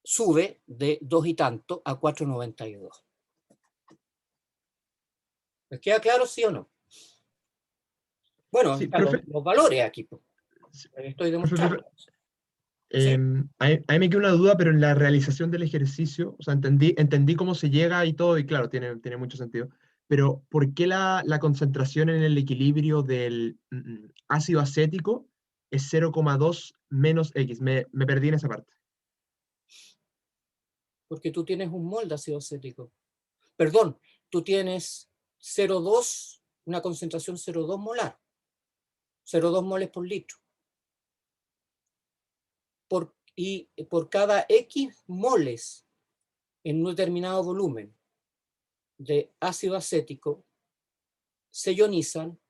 sube de 2 y tanto a 4,92. ¿Les queda claro, sí o no? Bueno, Sí, están los valores aquí. Estoy demostrando. A mí me queda una duda, pero en la realización del ejercicio, o sea, entendí cómo se llega y todo, y claro, tiene mucho sentido. Pero, ¿por qué la concentración en el equilibrio del ácido acético es 0,2 menos X? Me perdí en esa parte. porque tú tienes un mol de ácido acético. Perdón, tú tienes 0,2, una concentración 0,2 molar, 0,2 moles por litro. Y por cada X moles en un determinado volumen de ácido acético, se ionizan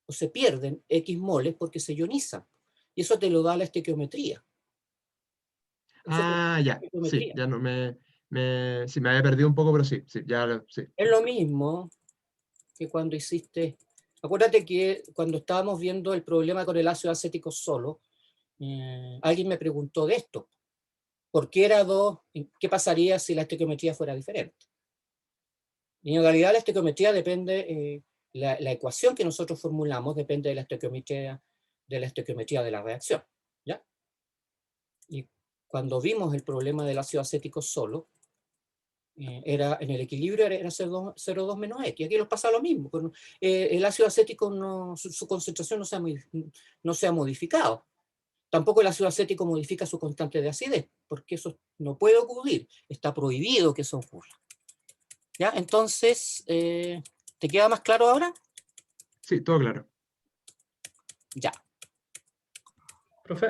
o se pierden X moles porque se ionizan. Y eso te lo da la estequiometría. Ya, sí, ya no sí, me había perdido un poco, pero sí, sí. Es lo mismo que cuando hiciste... Acuérdate que cuando estábamos viendo el problema con el ácido acético solo, alguien me preguntó de esto. ¿Por qué era 2? ¿Qué pasaría si la estequiometría fuera diferente? Y en realidad la estequiometría depende, la ecuación que nosotros formulamos depende de la estequiometría de la reacción. ¿Ya? Y cuando vimos el problema del ácido acético solo, era en el equilibrio era 0,2 menos X. Aquí nos pasa lo mismo. El ácido acético, su concentración no se ha modificado. Tampoco el ácido acético modifica su constante de acidez, porque eso no puede ocurrir. Está prohibido que eso ocurra. ¿Ya? Entonces, ¿te queda más claro ahora? Sí, todo claro. Ya. Profe,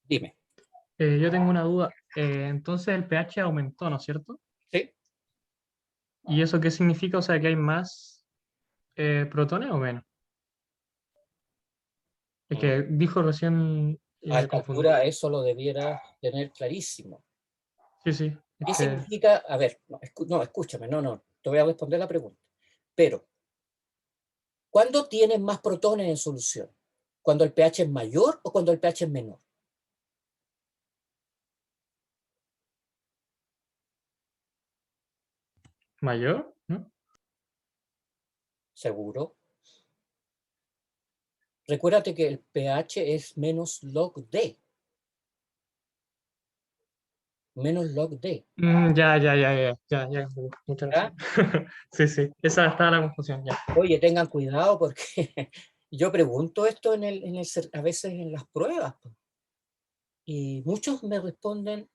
Dime. yo tengo una duda. Entonces el pH aumentó, ¿no es cierto? Sí. ¿Y eso qué significa? O sea, ¿que hay más protones o menos? Es que dijo recién... A esta altura eso lo debiera tener clarísimo. Sí, sí. ¿Qué significa? A ver, escúchame, te voy a responder la pregunta. Pero, ¿cuándo tienes más protones en solución? ¿Cuando el pH es mayor o cuando el pH es menor? ¿Mayor? ¿No? ¿Seguro? Recuérdate que el pH es menos log D. Menos log D. Ya. Muchas gracias. Sí, esa estaba la confusión, ya. Oye, tengan cuidado porque yo pregunto esto a veces en las pruebas. Y muchos me responden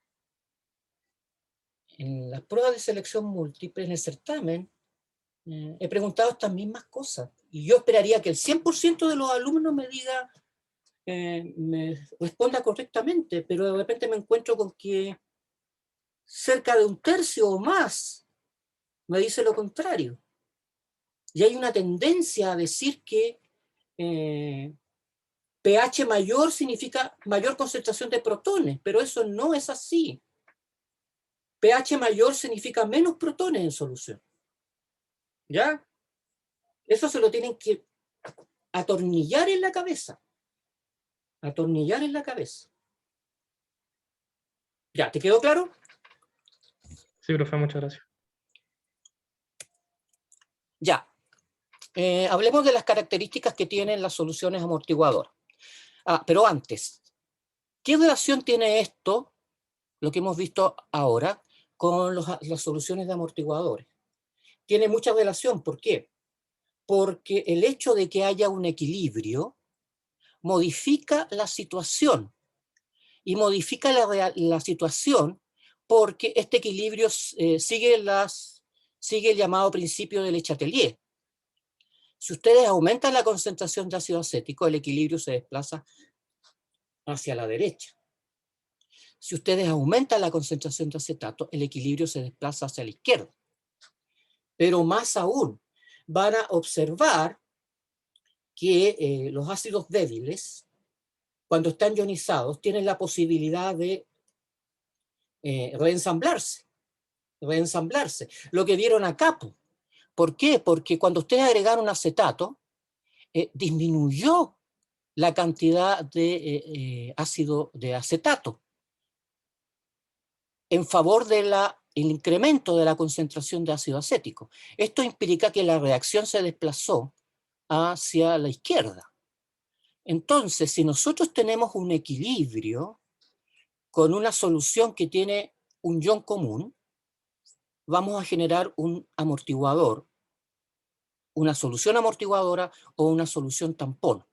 en las pruebas de selección múltiple, en el certamen, he preguntado estas mismas cosas. Y yo esperaría que el 100% de los alumnos me responda correctamente, pero de repente me encuentro con que cerca de un tercio o más me dice lo contrario. Y hay una tendencia a decir que pH mayor significa mayor concentración de protones, pero eso no es así. pH mayor significa menos protones en solución. ¿Ya? Eso se lo tienen que atornillar en la cabeza. Atornillar en la cabeza. ¿Ya? ¿Te quedó claro? Sí, profe, muchas gracias. Ya. Hablemos de las características que tienen las soluciones amortiguadoras. Pero antes, ¿qué relación tiene esto, lo que hemos visto ahora, con las soluciones de amortiguadores? Tiene mucha relación. ¿Por qué? Porque el hecho de que haya un equilibrio modifica la situación. Y modifica la situación porque este equilibrio sigue el llamado principio de Le Chatelier. Si ustedes aumentan la concentración de ácido acético, el equilibrio se desplaza hacia la derecha. Si ustedes aumentan la concentración de acetato, el equilibrio se desplaza hacia la izquierda. Pero más aún, van a observar que los ácidos débiles, cuando están ionizados, tienen la posibilidad de reensamblarse. Lo que vieron acá. ¿Por qué? Porque cuando ustedes agregaron acetato, disminuyó la cantidad de ácido de acetato en favor del incremento de la concentración de ácido acético. Esto implica que la reacción se desplazó hacia la izquierda. Entonces, si nosotros tenemos un equilibrio con una solución que tiene un ion común, vamos a generar un amortiguador, una solución amortiguadora o una solución tampón.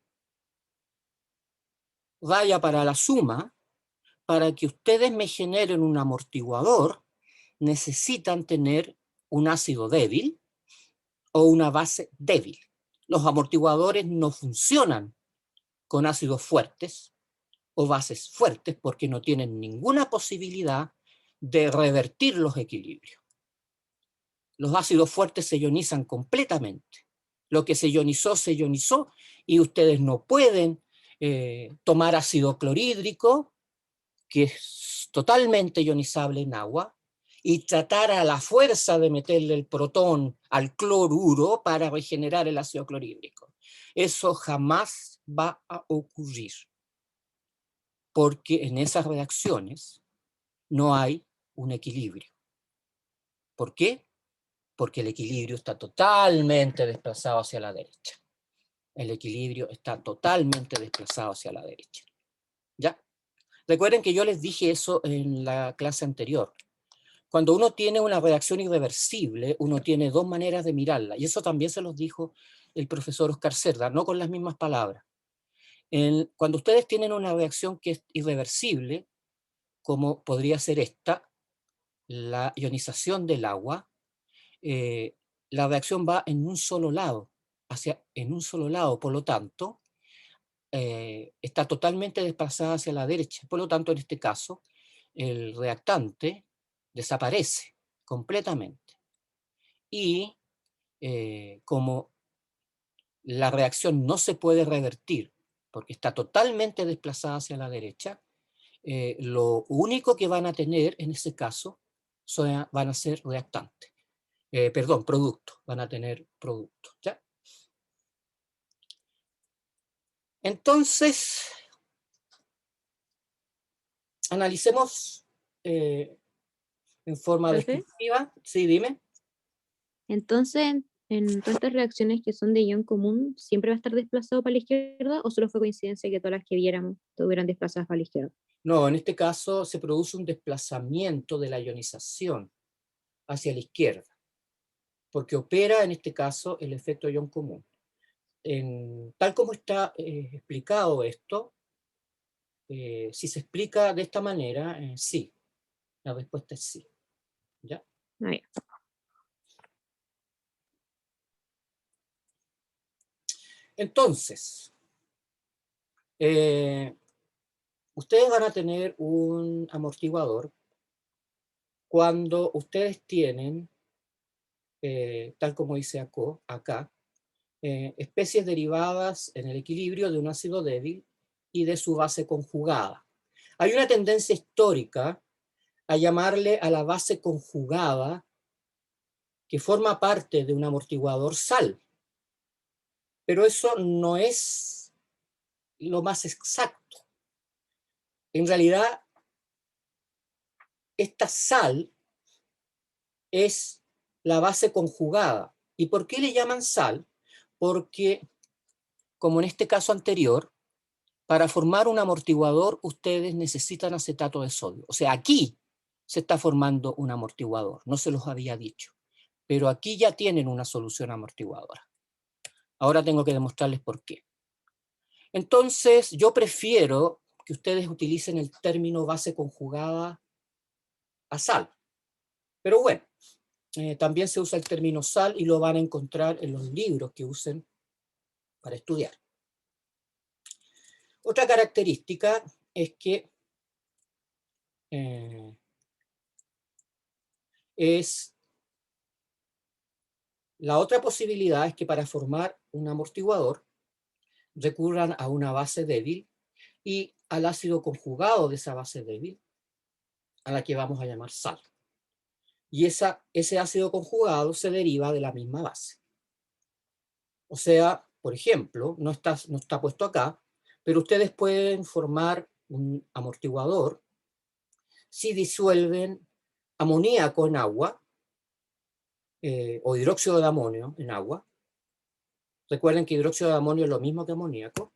Vaya para la suma, para que ustedes me generen un amortiguador, necesitan tener un ácido débil o una base débil. Los amortiguadores no funcionan con ácidos fuertes o bases fuertes porque no tienen ninguna posibilidad de revertir los equilibrios. Los ácidos fuertes se ionizan completamente. Lo que se ionizó, y ustedes no pueden tomar ácido clorhídrico, que es totalmente ionizable en agua, y tratar a la fuerza de meterle el protón al cloruro para regenerar el ácido clorhídrico. Eso jamás va a ocurrir, porque en esas reacciones no hay un equilibrio. ¿Por qué? Porque el equilibrio está totalmente desplazado hacia la derecha. El equilibrio está totalmente desplazado hacia la derecha. ¿Ya? Recuerden que yo les dije eso en la clase anterior. Cuando uno tiene una reacción irreversible, uno tiene dos maneras de mirarla, y eso también se los dijo el profesor Oscar Cerda, no con las mismas palabras. Cuando ustedes tienen una reacción que es irreversible, como podría ser esta, la ionización del agua, la reacción va en un solo lado, por lo tanto, está totalmente desplazada hacia la derecha. Por lo tanto, en este caso, el reactante desaparece completamente. Y como la reacción no se puede revertir, porque está totalmente desplazada hacia la derecha, lo único que van a tener en ese caso van a ser reactantes. Productos, van a tener productos, ¿ya? Entonces, analicemos en forma ¿Profe? descriptiva. Sí, dime. Entonces, en todas estas reacciones que son de ion común, ¿siempre va a estar desplazado para la izquierda o solo fue coincidencia que todas las que viéramos estuvieran desplazadas para la izquierda? No, en este caso se produce un desplazamiento de la ionización hacia la izquierda, porque opera en este caso el efecto ion común. Tal como está explicado esto, si se explica de esta manera, sí. La respuesta es sí. ¿Ya? Ah, ya. Entonces, ustedes van a tener un amortiguador cuando ustedes tienen, tal como dice acá, especies derivadas en el equilibrio de un ácido débil y de su base conjugada. Hay una tendencia histórica a llamarle a la base conjugada que forma parte de un amortiguador sal, pero eso no es lo más exacto. En realidad, esta sal es la base conjugada. ¿Y por qué le llaman sal? Porque, como en este caso anterior, para formar un amortiguador ustedes necesitan acetato de sodio. O sea, aquí se está formando un amortiguador, no se los había dicho. Pero aquí ya tienen una solución amortiguadora. Ahora tengo que demostrarles por qué. Entonces, yo prefiero que ustedes utilicen el término base conjugada a sal. Pero bueno, también se usa el término sal y lo van a encontrar en los libros que usen para estudiar. Otra característica es que la otra posibilidad es que para formar un amortiguador recurran a una base débil y al ácido conjugado de esa base débil, a la que vamos a llamar sal. Y ese ácido conjugado se deriva de la misma base. O sea, por ejemplo, no está puesto acá, pero ustedes pueden formar un amortiguador si disuelven amoníaco en agua, o hidróxido de amonio en agua. Recuerden que hidróxido de amonio es lo mismo que amoníaco.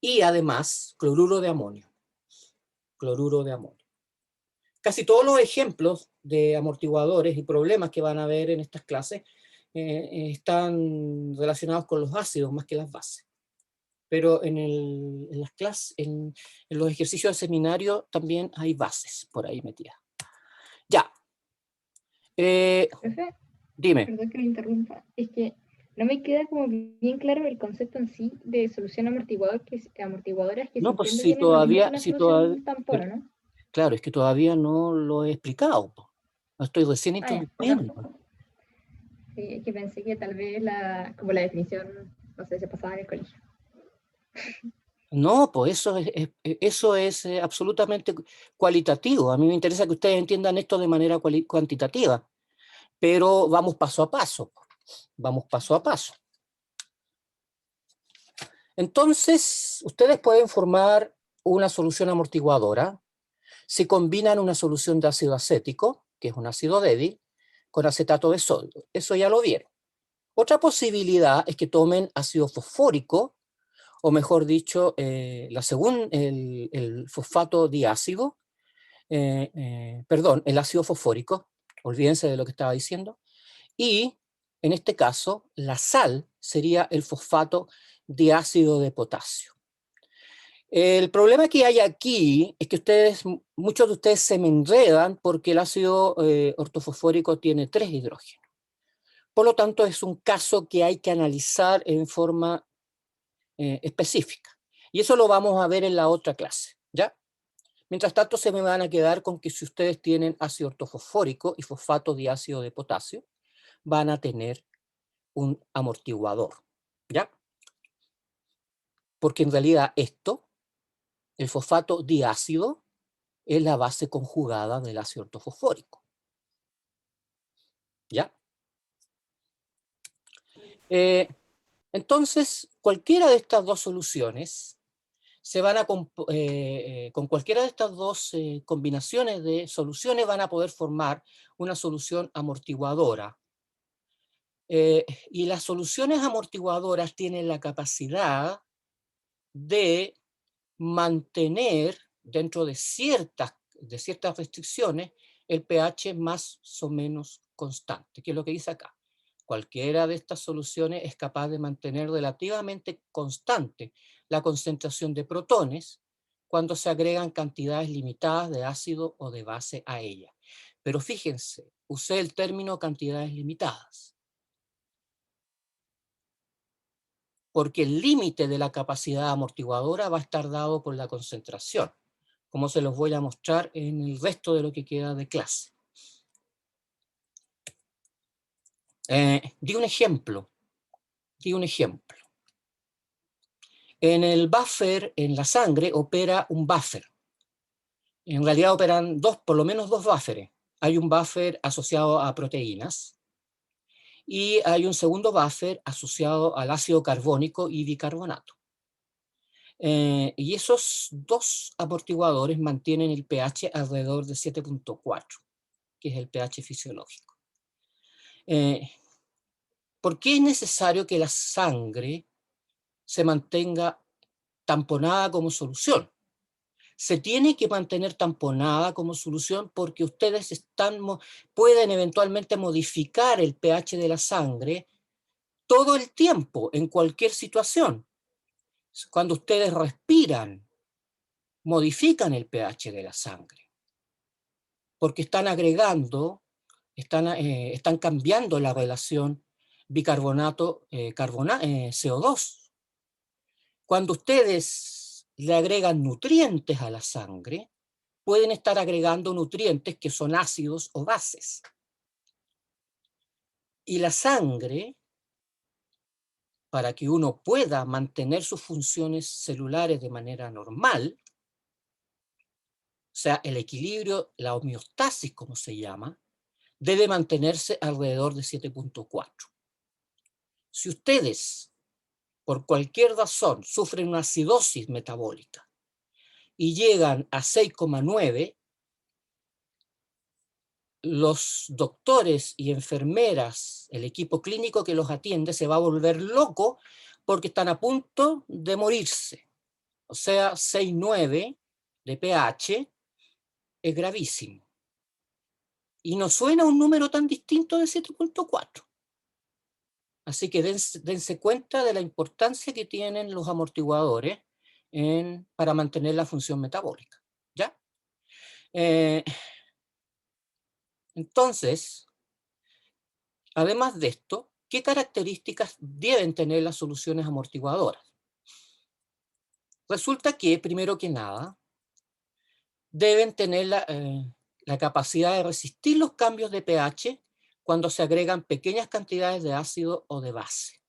Y además, cloruro de amonio. Cloruro de amonio. Casi todos los ejemplos de amortiguadores y problemas que van a ver en estas clases están relacionados con los ácidos más que las bases. pero en las clases, en los ejercicios de seminario también hay bases por ahí metidas. Ya. Profe, Dime. perdón que le interrumpa, es que no me queda como bien claro el concepto en sí de solución amortiguadora que se No, pues entiende si bien es lo mismo que todavía, una solución tampona, ¿no? claro, es que todavía no lo he explicado. Lo estoy recién Ah, ya, introduciendo. Sí, es que pensé que tal vez como la definición, no sé, se pasaba en el colegio. No, pues eso es absolutamente cualitativo. A mí me interesa que ustedes entiendan esto de manera cuantitativa, pero vamos paso a paso. Vamos paso a paso. Entonces, ustedes pueden formar una solución amortiguadora si combinan una solución de ácido acético, que es un ácido débil, con acetato de sodio. Eso ya lo vieron. Otra posibilidad es que tomen ácido fosfórico, o mejor dicho, el fosfato diácido, perdón, el ácido fosfórico, olvídense de lo que estaba diciendo, y en este caso la sal sería el fosfato diácido de potasio. El problema que hay aquí es que muchos de ustedes se me enredan porque el ácido ortofosfórico tiene 3 hidrógenos. Por lo tanto, es un caso que hay que analizar en forma específica. Y eso lo vamos a ver en la otra clase, ¿ya? Mientras tanto, se me van a quedar con que si ustedes tienen ácido ortofosfórico y fosfato diácido de potasio, van a tener un amortiguador, ¿ya? Porque en realidad el fosfato diácido, es la base conjugada del ácido ortofosfórico. ¿Ya? Entonces, cualquiera de estas dos soluciones se van a con cualquiera de estas dos combinaciones de soluciones van a poder formar una solución amortiguadora. Y las soluciones amortiguadoras tienen la capacidad de mantener dentro de ciertas restricciones el pH más o menos constante, que es lo que dice acá. Cualquiera de estas soluciones es capaz de mantener relativamente constante la concentración de protones cuando se agregan cantidades limitadas de ácido o de base a ella. Pero fíjense, usé el término cantidades limitadas, porque el límite de la capacidad amortiguadora va a estar dado por la concentración, como se los voy a mostrar en el resto de lo que queda de clase. Di un ejemplo. En el buffer, en la sangre, opera un buffer. En realidad operan por lo menos dos buffers. Hay un buffer asociado a proteínas y hay un segundo buffer asociado al ácido carbónico y bicarbonato. Y esos dos amortiguadores mantienen el pH alrededor de 7.4, que es el pH fisiológico. ¿Por qué es necesario que la sangre se mantenga tamponada como solución? Se tiene que mantener tamponada como solución porque ustedes pueden eventualmente modificar el pH de la sangre todo el tiempo, en cualquier situación. Cuando ustedes respiran, modifican el pH de la sangre, porque están agregando, están cambiando la relación bicarbonato-CO2. Cuando ustedes le agregan nutrientes a la sangre, pueden estar agregando nutrientes que son ácidos o bases. Y la sangre, para que uno pueda mantener sus funciones celulares de manera normal, o sea, el equilibrio, la homeostasis, como se llama, debe mantenerse alrededor de 7.4. Si ustedes, por cualquier razón, sufren una acidosis metabólica y llegan a 6,9, los doctores y enfermeras, el equipo clínico que los atiende, se va a volver loco porque están a punto de morirse. O sea, 6,9 de pH es gravísimo. Y no suena un número tan distinto de 7.4. Así que dense cuenta de la importancia que tienen los amortiguadores para mantener la función metabólica. ¿Ya? Entonces, además de esto, ¿qué características deben tener las soluciones amortiguadoras? Resulta que, primero que nada, deben tener la capacidad de resistir los cambios de pH cuando se agregan pequeñas cantidades de ácido o de base.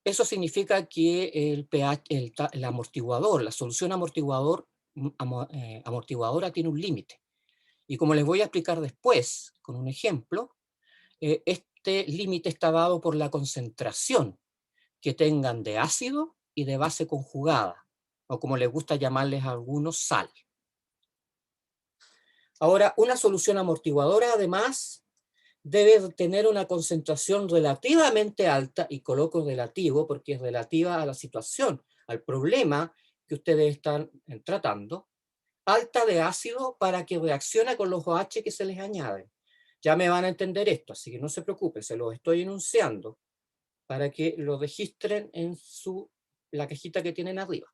Eso significa que el amortiguador, la solución amortiguadora tiene un límite. Y como les voy a explicar después, con un ejemplo, este límite está dado por la concentración que tengan de ácido y de base conjugada, o como les gusta llamarles a algunos, sal. Ahora, una solución amortiguadora, además, debe tener una concentración relativamente alta, y coloco relativo porque es relativa a la situación, al problema que ustedes están tratando, alta de ácido para que reaccione con los OH que se les añaden. Ya me van a entender esto, así que no se preocupen, se los estoy enunciando para que lo registren en la cajita que tienen arriba.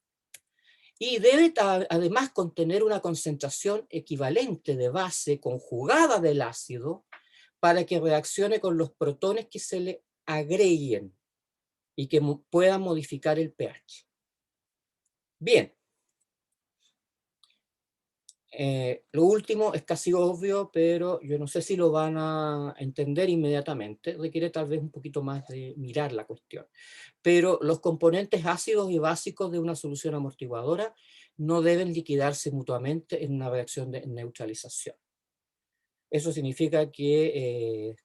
Y debe además contener una concentración equivalente de base conjugada del ácido para que reaccione con los protones que se le agreguen y que puedan modificar el pH. Bien. Lo último es casi obvio, pero yo no sé si lo van a entender inmediatamente. Requiere tal vez un poquito más de mirar la cuestión. Pero los componentes ácidos y básicos de una solución amortiguadora no deben liquidarse mutuamente en una reacción de neutralización. Eso significa que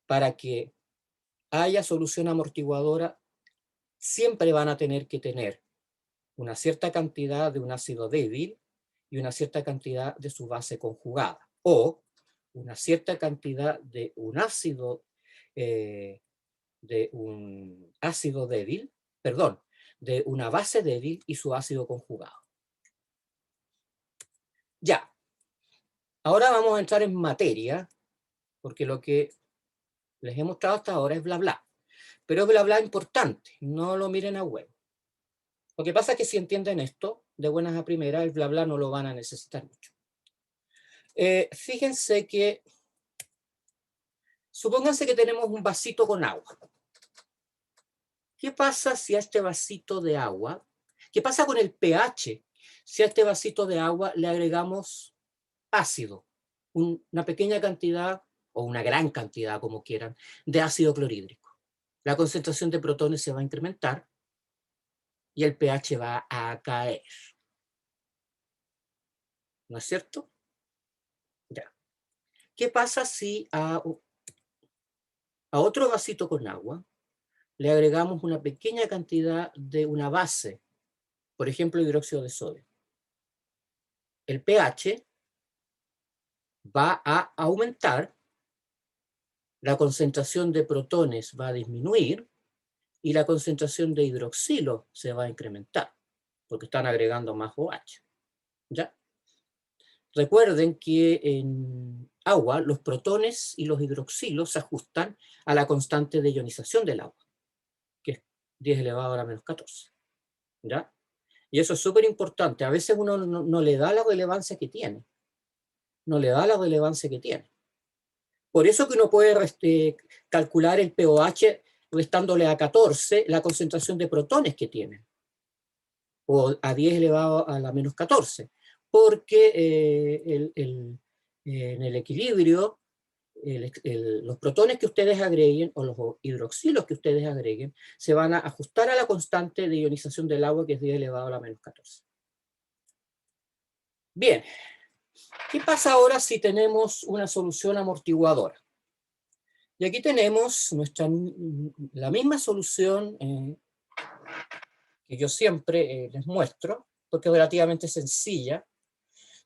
para que haya solución amortiguadora, siempre van a tener que tener una cierta cantidad de un ácido débil y una cierta cantidad de su base conjugada, o una cierta cantidad de un ácido débil, perdón, de una base débil y su ácido conjugado. Ya. Ahora vamos a entrar en materia, porque lo que les he mostrado hasta ahora es bla bla. Pero es bla bla importante, no lo miren a huevo. Lo que pasa es que si entienden esto, de buenas a primeras, el bla bla no lo van a necesitar mucho. Fíjense que, supónganse que tenemos un vasito con agua. ¿Qué pasa si a este vasito de agua, qué pasa con el pH si a este vasito de agua le agregamos ácido? Una pequeña cantidad, o una gran cantidad, como quieran, de ácido clorhídrico. La concentración de protones se va a incrementar y el pH va a caer. ¿No es cierto? Ya. ¿Qué pasa si a otro vasito con agua le agregamos una pequeña cantidad de una base, por ejemplo, hidróxido de sodio? El pH va a aumentar, la concentración de protones va a disminuir y la concentración de hidroxilo se va a incrementar, porque están agregando más OH. ¿Ya? Recuerden que en agua los protones y los hidroxilos se ajustan a la constante de ionización del agua, que es 10 elevado a la menos 14. ¿Ya? Y eso es súper importante. A veces uno no le da la relevancia que tiene. No le da la relevancia que tiene. Por eso que uno puede calcular el pOH restándole a 14 la concentración de protones que tienen, o a 10 elevado a la menos 14, porque en el equilibrio los protones que ustedes agreguen, o los hidroxilos que ustedes agreguen, se van a ajustar a la constante de ionización del agua, que es 10 elevado a la menos 14. Bien. ¿Qué pasa ahora si tenemos una solución amortiguadora? Y aquí tenemos la misma solución que yo siempre les muestro, porque es relativamente sencilla,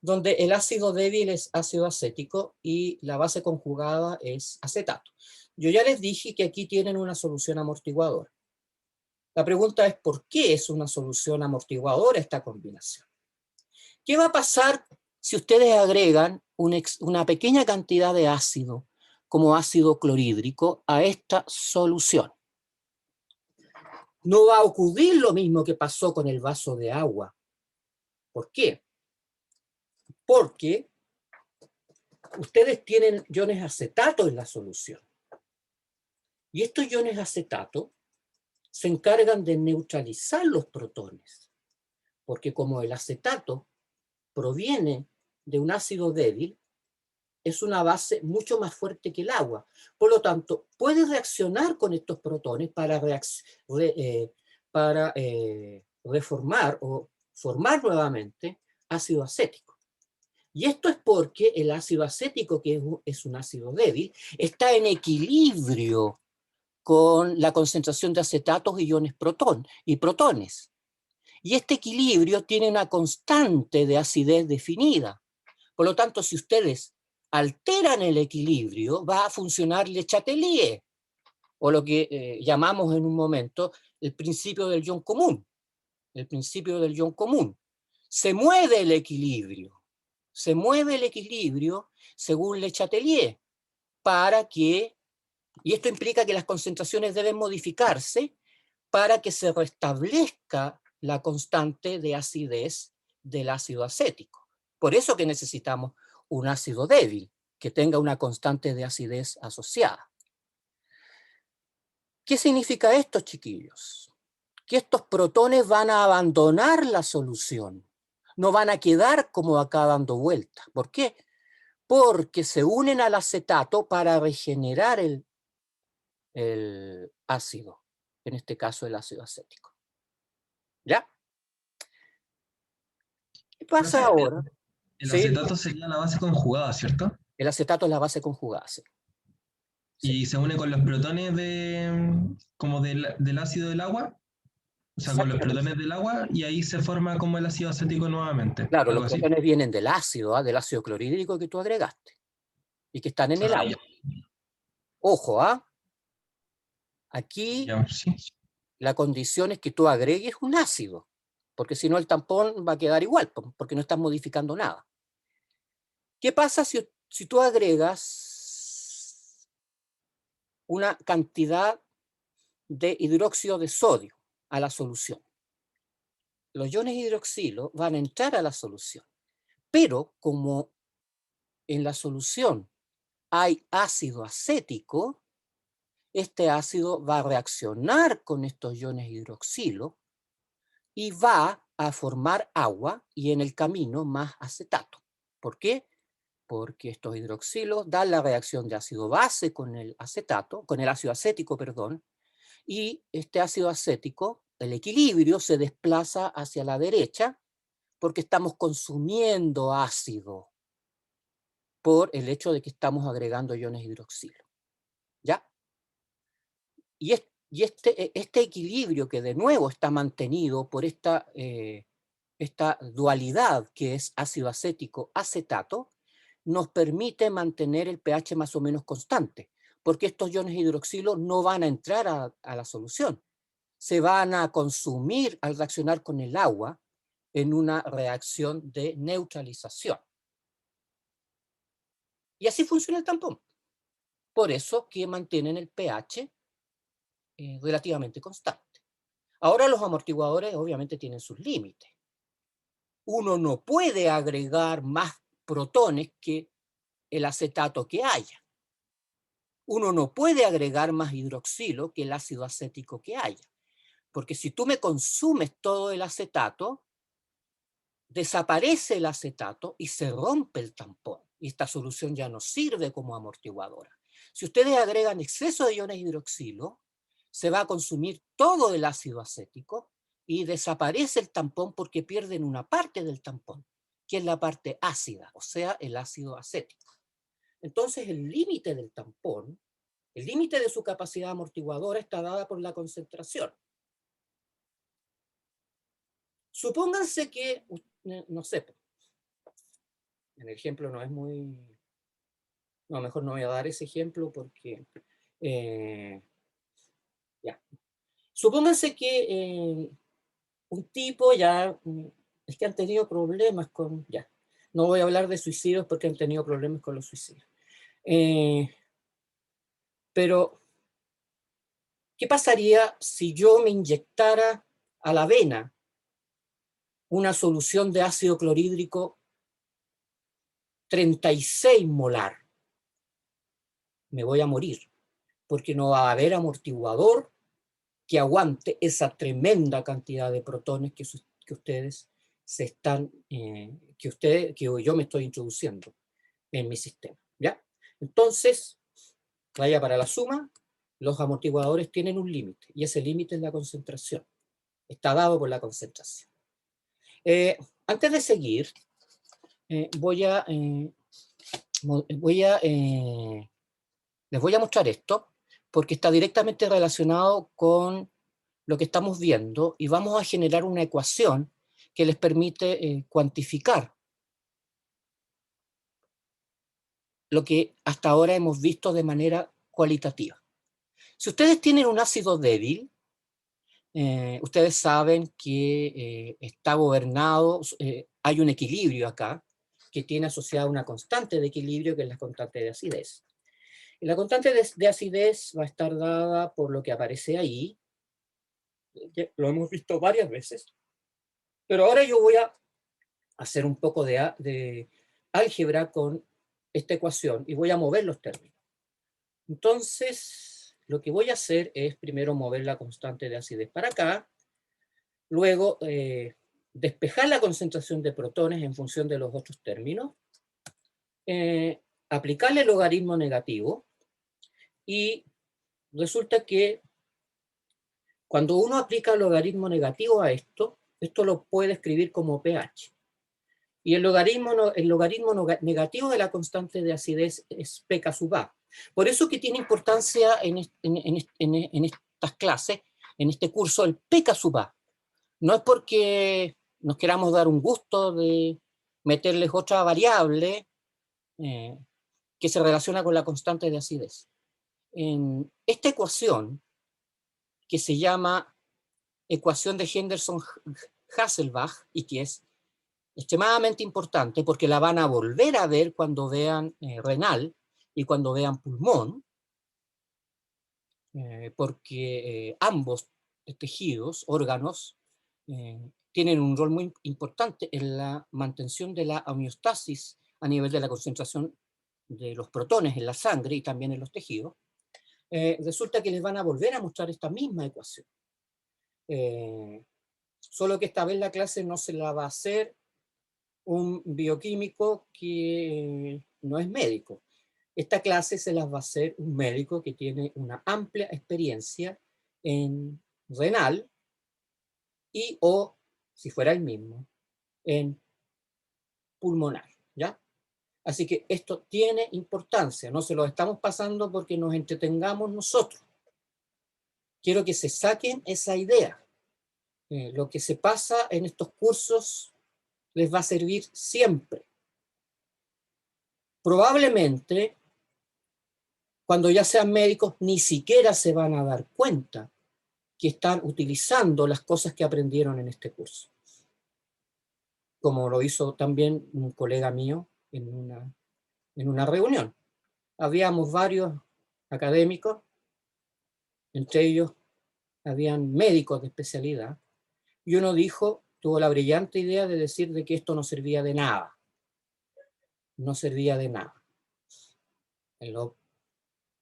donde el ácido débil es ácido acético y la base conjugada es acetato. Yo ya les dije que aquí tienen una solución amortiguadora. La pregunta es, ¿por qué es una solución amortiguadora esta combinación? ¿Qué va a pasar si ustedes agregan una pequeña cantidad de ácido como ácido clorhídrico a esta solución. No va a ocurrir lo mismo que pasó con el vaso de agua. ¿Por qué? Porque ustedes tienen iones acetato en la solución. Y estos iones acetato se encargan de neutralizar los protones. Porque como el acetato proviene de un ácido débil, es una base mucho más fuerte que el agua. Por lo tanto, puede reaccionar con estos protones para reformar o formar nuevamente ácido acético. Y esto es porque el ácido acético, que es un ácido débil, está en equilibrio con la concentración de acetatos y iones y protones. Y este equilibrio tiene una constante de acidez definida. Por lo tanto, si ustedes alteran el equilibrio, va a funcionar Le Chatelier, o lo que llamamos en un momento el principio del ion común. El principio del ion común. Se mueve el equilibrio según Le Chatelier, y esto implica que las concentraciones deben modificarse para que se restablezca la constante de acidez del ácido acético. Por eso que necesitamos un ácido débil, que tenga una constante de acidez asociada. ¿Qué significa esto, chiquillos? Que estos protones van a abandonar la solución, no van a quedar como acá dando vueltas. ¿Por qué? Porque se unen al acetato para regenerar el ácido, en este caso el ácido acético. ¿Ya? ¿Qué pasa ahora? El ¿Sí? acetato sería la base conjugada, ¿cierto? El acetato es la base conjugada, sí. Y se une con los protones del ácido del agua, o sea, con los protones del agua, y ahí se forma como el ácido acético nuevamente. Claro, algo los así. protones vienen del ácido clorhídrico que tú agregaste, y que están en el agua. Ojo, aquí Sí. la condición es que tú agregues un ácido, porque si no el tampón va a quedar igual, porque no estás modificando nada. ¿Qué pasa si tú agregas una cantidad de hidróxido de sodio a la solución? Los iones hidroxilo van a entrar a la solución, pero como en la solución hay ácido acético, este ácido va a reaccionar con estos iones hidroxilo y va a formar agua y en el camino más acetato. ¿Por qué? Porque estos hidroxilos dan la reacción de ácido base con el ácido acético, perdón, y este ácido acético, el equilibrio se desplaza hacia la derecha porque estamos consumiendo ácido por el hecho de que estamos agregando iones hidroxilo. ¿Ya? Y este equilibrio que de nuevo está mantenido por esta dualidad que es ácido acético-acetato, nos permite mantener el pH más o menos constante, porque estos iones hidroxilo no van a entrar a la solución, se van a consumir al reaccionar con el agua en una reacción de neutralización. Y así funciona el tampón. Por eso que mantienen el pH relativamente constante. Ahora los amortiguadores obviamente tienen sus límites. Uno no puede agregar más protones que el acetato que haya. Uno no puede agregar más hidroxilo que el ácido acético que haya. Porque si tú me consumes todo el acetato, desaparece el acetato y se rompe el tampón. Y esta solución ya no sirve como amortiguadora. Si ustedes agregan exceso de iones hidroxilo, se va a consumir todo el ácido acético y desaparece el tampón porque pierden una parte del tampón, que es la parte ácida, o sea, el ácido acético. Entonces el límite del tampón, el límite de su capacidad amortiguadora está dada por la concentración. Supónganse que, no sé, el ejemplo no es muy... No, mejor no voy a dar ese ejemplo porque... ya. Supónganse que un tipo es que han tenido problemas con... Ya, no voy a hablar de suicidios porque han tenido problemas con los suicidios. Pero, ¿qué pasaría si yo me inyectara a la vena una solución de ácido clorhídrico 36 molar? Me voy a morir, porque no va a haber amortiguador que aguante esa tremenda cantidad de protones que ustedes se están, que yo me estoy introduciendo en mi sistema, ¿ya? Entonces, vaya para la suma, los amortiguadores tienen un límite, y ese límite es la concentración. Está dado por la concentración. Antes de seguir, les voy a mostrar esto, porque está directamente relacionado con lo que estamos viendo, y vamos a generar una ecuación que les permite cuantificar lo que hasta ahora hemos visto de manera cualitativa. Si ustedes tienen un ácido débil, ustedes saben que está gobernado, hay un equilibrio acá, que tiene asociada una constante de equilibrio, que es la constante de acidez. Y la constante de acidez va a estar dada por lo que aparece ahí, que lo hemos visto varias veces, pero ahora yo voy a hacer un poco de álgebra con esta ecuación y voy a mover los términos. Entonces, lo que voy a hacer es primero mover la constante de acidez para acá, luego despejar la concentración de protones en función de los otros términos, aplicarle el logaritmo negativo, y resulta que cuando uno aplica el logaritmo negativo a esto lo puede escribir como pH. Y el logaritmo negativo de la constante de acidez es pK sub A. Por eso que tiene importancia en estas clases, en este curso, el pK sub A. No es porque nos queramos dar un gusto de meterles otra variable que se relaciona con la constante de acidez. En esta ecuación, que se llama ecuación de Henderson-Hasselbalch, y que es extremadamente importante porque la van a volver a ver cuando vean renal y cuando vean pulmón, porque ambos tejidos, órganos, tienen un rol muy importante en la mantención de la homeostasis a nivel de la concentración de los protones en la sangre y también en los tejidos. Resulta que les van a volver a mostrar esta misma ecuación. Solo que esta vez la clase no se la va a hacer un bioquímico que no es médico. Esta clase se las va a hacer un médico que tiene una amplia experiencia en renal y o, si fuera el mismo, en pulmonar, ¿ya? Así que esto tiene importancia, no se lo estamos pasando porque nos entretengamos nosotros. Quiero que se saquen esa idea. Lo que se pasa en estos cursos les va a servir siempre. Probablemente, cuando ya sean médicos, ni siquiera se van a dar cuenta que están utilizando las cosas que aprendieron en este curso. Como lo hizo también un colega mío en una reunión. Habíamos varios académicos, entre ellos habían médicos de especialidad, y uno tuvo la brillante idea de decir de que esto no servía de nada. No servía de nada. Lo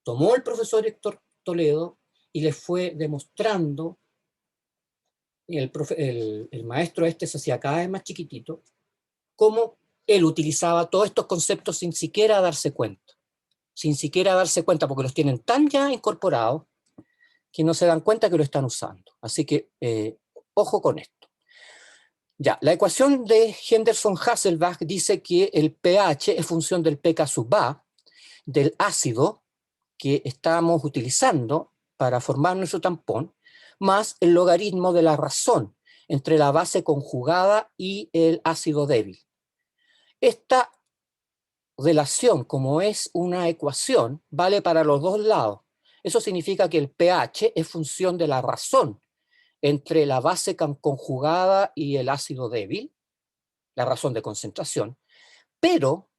tomó el profesor Héctor Toledo y le fue demostrando, el maestro se hacía cada vez más chiquitito, cómo él utilizaba todos estos conceptos sin siquiera darse cuenta. Sin siquiera darse cuenta, porque los tienen tan ya incorporados que no se dan cuenta que lo están usando. Así que, ojo con esto. Ya, la ecuación de Henderson-Hasselbalch dice que el pH es función del pK sub A, del ácido que estamos utilizando para formar nuestro tampón, más el logaritmo de la razón entre la base conjugada y el ácido débil. Esta relación, como es una ecuación, vale para los dos lados. Eso significa que el pH es función de la razón entre la base conjugada y el ácido débil, la razón de concentración, pero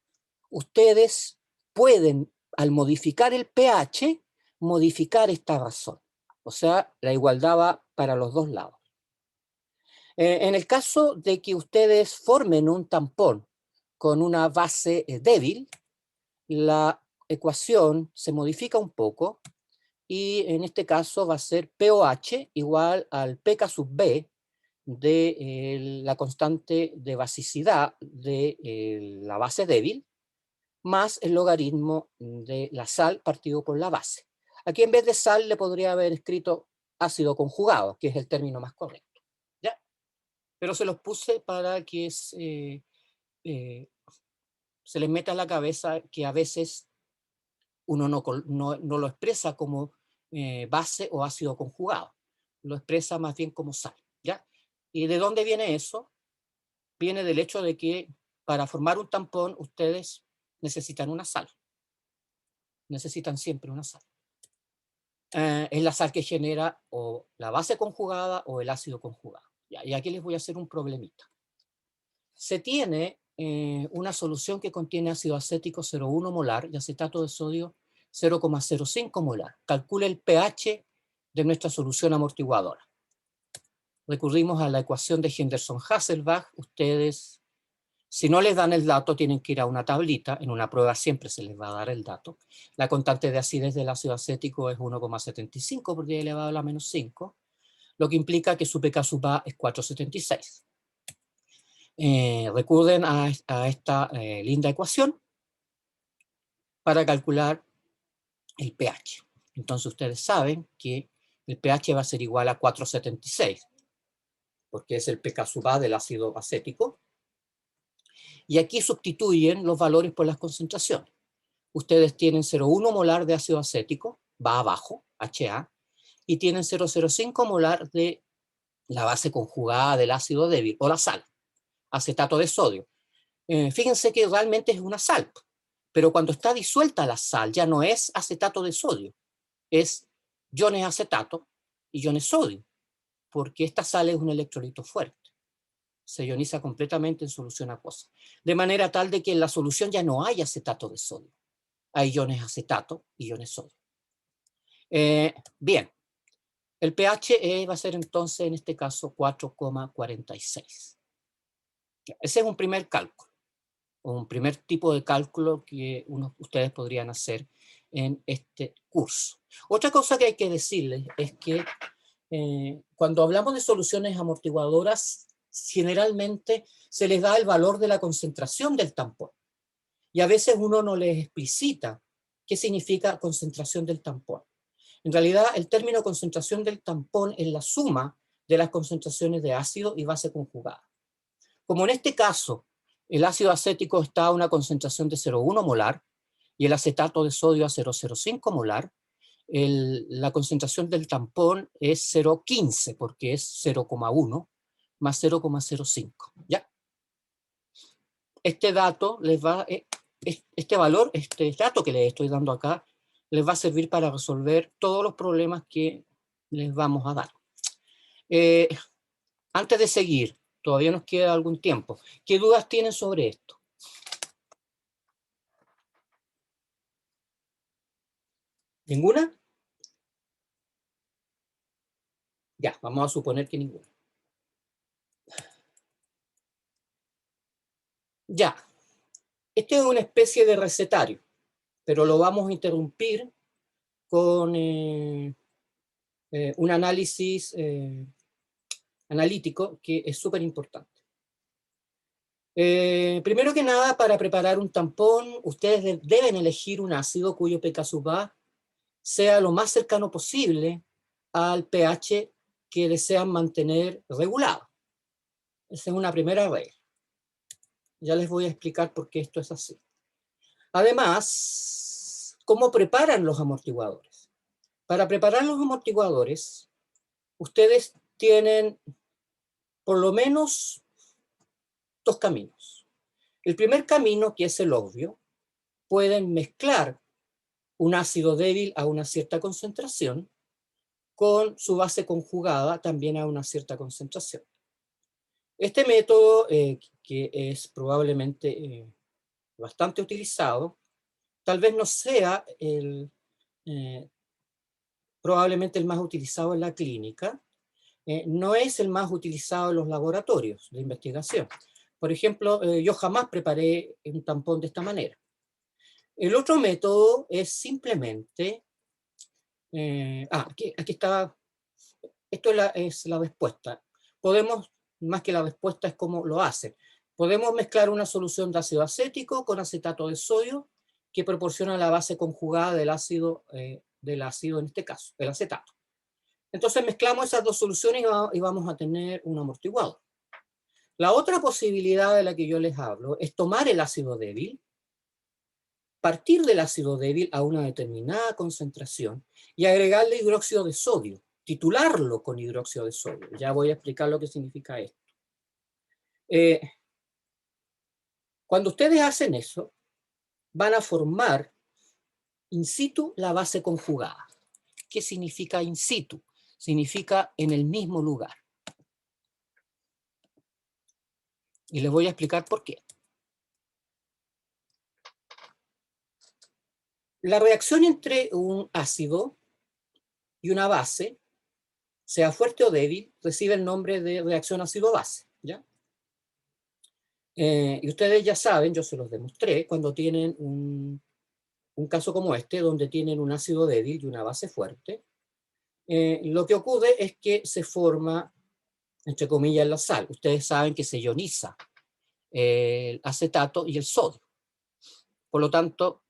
ustedes pueden, al modificar el pH, modificar esta razón. O sea, la igualdad va para los dos lados. En el caso de que ustedes formen un tampón con una base débil, la ecuación se modifica un poco y en este caso va a ser POH igual al PK sub B de la constante de basicidad de la base débil más el logaritmo de la sal partido por la base. Aquí en vez de sal le podría haber escrito ácido conjugado, que es el término más correcto. ¿Ya? Pero se los puse para que se les meta en la cabeza que a veces uno no lo expresa como base o ácido conjugado, lo expresa más bien como sal. ¿Ya? ¿Y de dónde viene eso? Viene del hecho de que para formar un tampón ustedes necesitan una sal. Necesitan siempre una sal. Es la sal que genera o la base conjugada o el ácido conjugado. ¿Ya? Y aquí les voy a hacer un problemita. Se tiene una solución que contiene ácido acético 0,1 molar y acetato de sodio 0,05 molar. Calcule el pH de nuestra solución amortiguadora. Recurrimos a la ecuación de Henderson-Hasselbalch. Ustedes, si no les dan el dato, tienen que ir a una tablita. En una prueba siempre se les va a dar el dato. La constante de acidez del ácido acético es 1,75 por 10 elevado a la menos 5, lo que implica que su pK sub A es 4,76. Recurren a esta linda ecuación para calcular el pH. Entonces ustedes saben que el pH va a ser igual a 4,76, porque es el pK sub A del ácido acético. Y aquí sustituyen los valores por las concentraciones. Ustedes tienen 0,1 molar de ácido acético, va abajo, HA, y tienen 0,05 molar de la base conjugada del ácido débil, o la sal, acetato de sodio. Fíjense que realmente es una sal, pero cuando está disuelta la sal ya no es acetato de sodio, es iones acetato y iones sodio, porque esta sal es un electrolito fuerte. Se ioniza completamente en solución acuosa. De manera tal de que en la solución ya no hay acetato de sodio. Hay iones acetato y iones sodio. Bien, el pH va a ser entonces en este caso 4,46. Ese es un primer cálculo, un primer tipo de cálculo que ustedes podrían hacer en este curso. Otra cosa que hay que decirles es que cuando hablamos de soluciones amortiguadoras, generalmente se les da el valor de la concentración del tampón. Y a veces uno no les explicita qué significa concentración del tampón. En realidad, el término concentración del tampón es la suma de las concentraciones de ácido y base conjugada. Como en este caso, el ácido acético está a una concentración de 0,1 molar y el acetato de sodio a 0,05 molar, la concentración del tampón es 0,15 porque es 0,1 más 0,05. ¿Ya? Este dato les va, este dato que les estoy dando acá, les va a servir para resolver todos los problemas que les vamos a dar. Antes de seguir, todavía nos queda algún tiempo. ¿Qué dudas tienen sobre esto? ¿Ninguna? Ya, vamos a suponer que ninguna. Ya, este es una especie de recetario, pero lo vamos a interrumpir con un análisis analítico que es súper importante. Primero que nada, para preparar un tampón, ustedes deben elegir un ácido cuyo pK sub A sea lo más cercano posible al pH que desean mantener regulado. Esa es una primera regla. Ya les voy a explicar por qué esto es así. Además, ¿cómo preparan los amortiguadores? Para preparar los amortiguadores, ustedes tienen por lo menos dos caminos. El primer camino, que es el obvio, pueden mezclar un ácido débil a una cierta concentración con su base conjugada también a una cierta concentración. Este método, que es probablemente bastante utilizado, tal vez no sea el probablemente el más utilizado en la clínica, no es el más utilizado en los laboratorios de investigación. Por ejemplo, yo jamás preparé un tampón de esta manera. El otro método es simplemente, aquí está, esto es la respuesta. Podemos, más que la respuesta es cómo lo hacen. Podemos mezclar una solución de ácido acético con acetato de sodio que proporciona la base conjugada del ácido, en este caso, el acetato. Entonces mezclamos esas dos soluciones y vamos a tener un amortiguador. La otra posibilidad de la que yo les hablo es tomar el ácido débil, partir del ácido débil a una determinada concentración y agregarle hidróxido de sodio, titularlo con hidróxido de sodio. Ya voy a explicar lo que significa esto. Cuando ustedes hacen eso, van a formar in situ la base conjugada. ¿Qué significa in situ? Significa en el mismo lugar. Y les voy a explicar por qué. La reacción entre un ácido y una base, sea fuerte o débil, recibe el nombre de reacción ácido-base, ¿ya? Y ustedes ya saben, yo se los demostré, cuando tienen un caso como este, donde tienen un ácido débil y una base fuerte, lo que ocurre es que se forma, entre comillas, la sal. Ustedes saben que se ioniza el acetato y el sodio. Por lo tanto,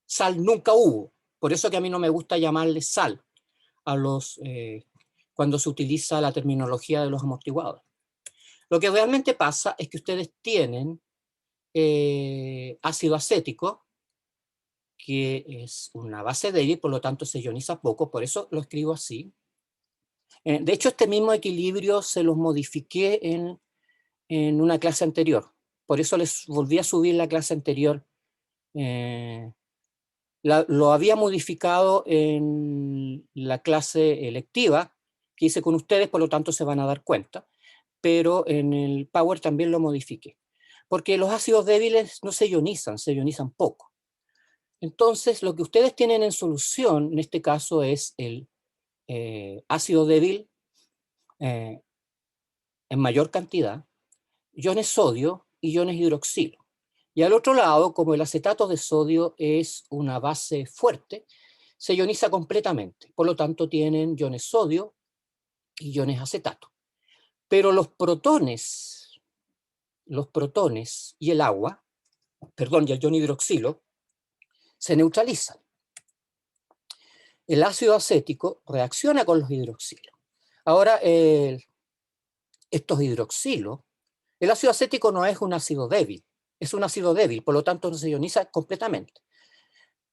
sal nunca hubo. Por eso que a mí no me gusta llamarle sal a cuando se utiliza la terminología de los amortiguadores. Lo que realmente pasa es que ustedes tienen ácido acético, que es una base débil, por lo tanto se ioniza poco, por eso lo escribo así. De hecho, este mismo equilibrio se los modifiqué en una clase anterior. Por eso les volví a subir la clase anterior. Lo había modificado en la clase electiva que hice con ustedes, por lo tanto se van a dar cuenta. Pero en el Power también lo modifiqué. Porque los ácidos débiles no se ionizan poco. Entonces, lo que ustedes tienen en solución, en este caso, es el ácido débil en mayor cantidad, iones sodio y iones hidroxilo. Y al otro lado, como el acetato de sodio es una base fuerte, se ioniza completamente. Por lo tanto, tienen iones sodio y iones acetato. Pero los protones y el agua, y el ion hidroxilo, se neutralizan. El ácido acético reacciona con los hidroxilos. Ahora, estos hidroxilos, el ácido acético no es un ácido débil, es un ácido débil, por lo tanto no se ioniza completamente.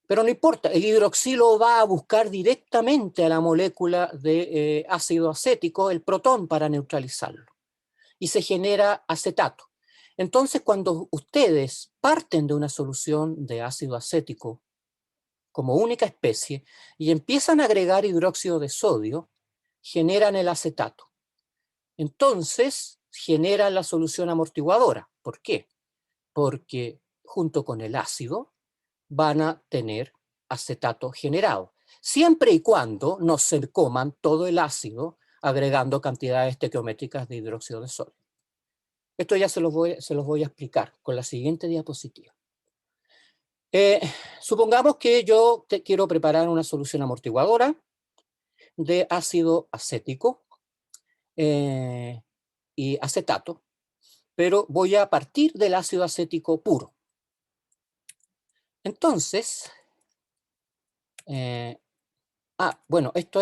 Pero no importa, el hidroxilo va a buscar directamente a la molécula de ácido acético el protón para neutralizarlo. Y se genera acetato. Entonces, cuando ustedes parten de una solución de ácido acético como única especie y empiezan a agregar hidróxido de sodio, generan el acetato. Entonces, generan la solución amortiguadora. ¿Por qué? Porque junto con el ácido van a tener acetato generado, siempre y cuando no se coman todo el ácido agregando cantidades estequiométricas de hidróxido de sodio. Esto ya se los voy a explicar con la siguiente diapositiva. Supongamos que yo quiero preparar una solución amortiguadora de ácido acético y acetato, pero voy a partir del ácido acético puro. Entonces, bueno, esto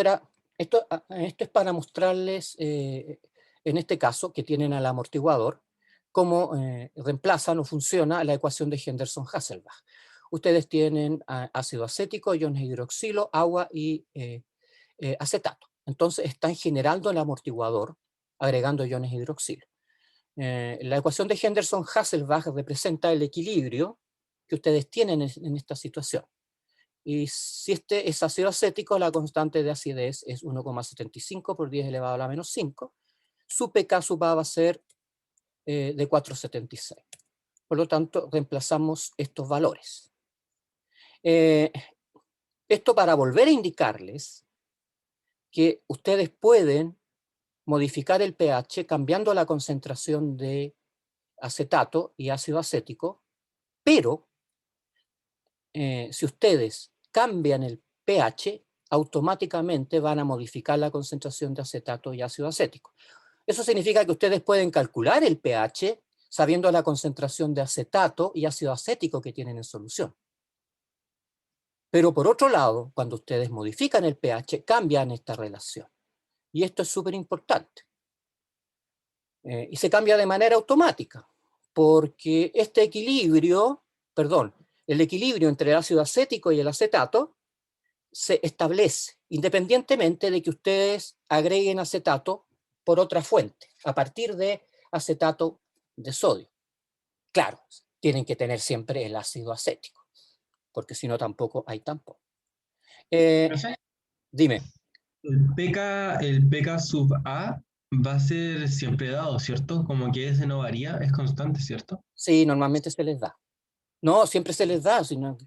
es para mostrarles, en este caso, que tienen al amortiguador, cómo reemplazan o funciona la ecuación de Henderson-Hasselbalch. Ustedes tienen ácido acético, iones hidroxilo, agua y acetato. Entonces están generando el amortiguador agregando iones hidroxilo. La ecuación de Henderson-Hasselbalch representa el equilibrio que ustedes tienen en esta situación. Y si este es ácido acético, la constante de acidez es 1,75 por 10 elevado a la menos 5. Su pK sub A va a ser de 4,76. Por lo tanto, reemplazamos estos valores. Esto para volver a indicarles que ustedes pueden modificar el pH cambiando la concentración de acetato y ácido acético, pero si ustedes cambian el pH, automáticamente van a modificar la concentración de acetato y ácido acético. Eso significa que ustedes pueden calcular el pH sabiendo la concentración de acetato y ácido acético que tienen en solución. Pero por otro lado, cuando ustedes modifican el pH, cambian esta relación. Y esto es súper importante. Y se cambia de manera automática, porque este equilibrio, el equilibrio entre el ácido acético y el acetato se establece independientemente de que ustedes agreguen acetato por otra fuente, a partir de acetato de sodio. Claro, tienen que tener siempre el ácido acético, porque si no tampoco hay tampoco. Dime. El pK sub A va a ser siempre dado, ¿cierto? Como que ese no varía, es constante, ¿cierto? Sí, normalmente se les da. No, siempre se les da, sino,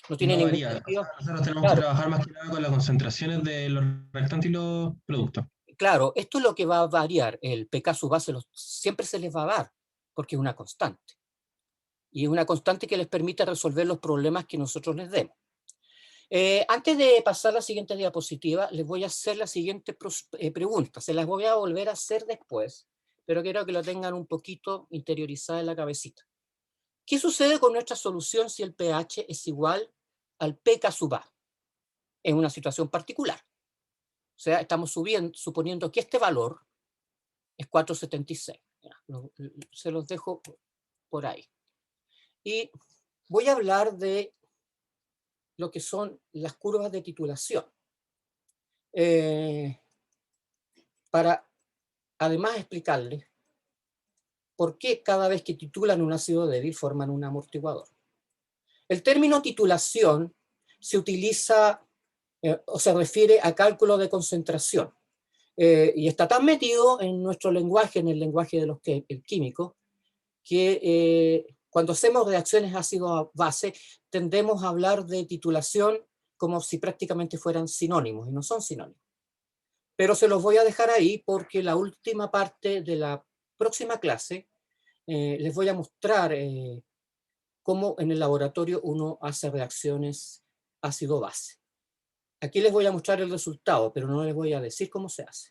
no tiene No ningún varía. sentido. Nosotros tenemos Claro. que trabajar más que nada con las concentraciones de los reactantes y los productos. Claro, esto es lo que va a variar. El pK sub A siempre se les va a dar, porque es una constante. Y es una constante que les permite resolver los problemas que nosotros les demos. Antes de pasar a la siguiente diapositiva, les voy a hacer la siguiente pregunta. Se las voy a volver a hacer después, pero quiero que lo tengan un poquito interiorizada en la cabecita. ¿Qué sucede con nuestra solución si el pH es igual al pK sub A? En una situación particular. O sea, estamos suponiendo que este valor es 476. Se los dejo por ahí. Y voy a hablar de lo que son las curvas de titulación. Para además explicarles por qué cada vez que titulan un ácido débil forman un amortiguador. El término titulación se utiliza o se refiere a cálculo de concentración. Y está tan metido en nuestro lenguaje, en el lenguaje de los químicos, que cuando hacemos reacciones ácido-base tendemos a hablar de titulación como si prácticamente fueran sinónimos, y no son sinónimos. Pero se los voy a dejar ahí porque la última parte de la próxima clase les voy a mostrar cómo en el laboratorio uno hace reacciones ácido-base. Aquí les voy a mostrar el resultado, pero no les voy a decir cómo se hace.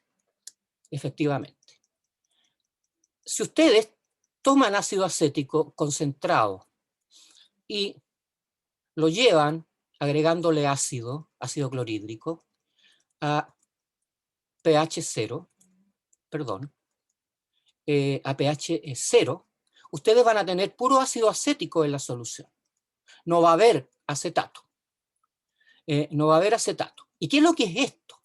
Efectivamente. Si ustedes toman ácido acético concentrado y lo llevan agregándole ácido clorhídrico, a pH 0, a pH 0, ustedes van a tener puro ácido acético en la solución. No va a haber acetato. No va a haber acetato. ¿Y qué es lo que es esto?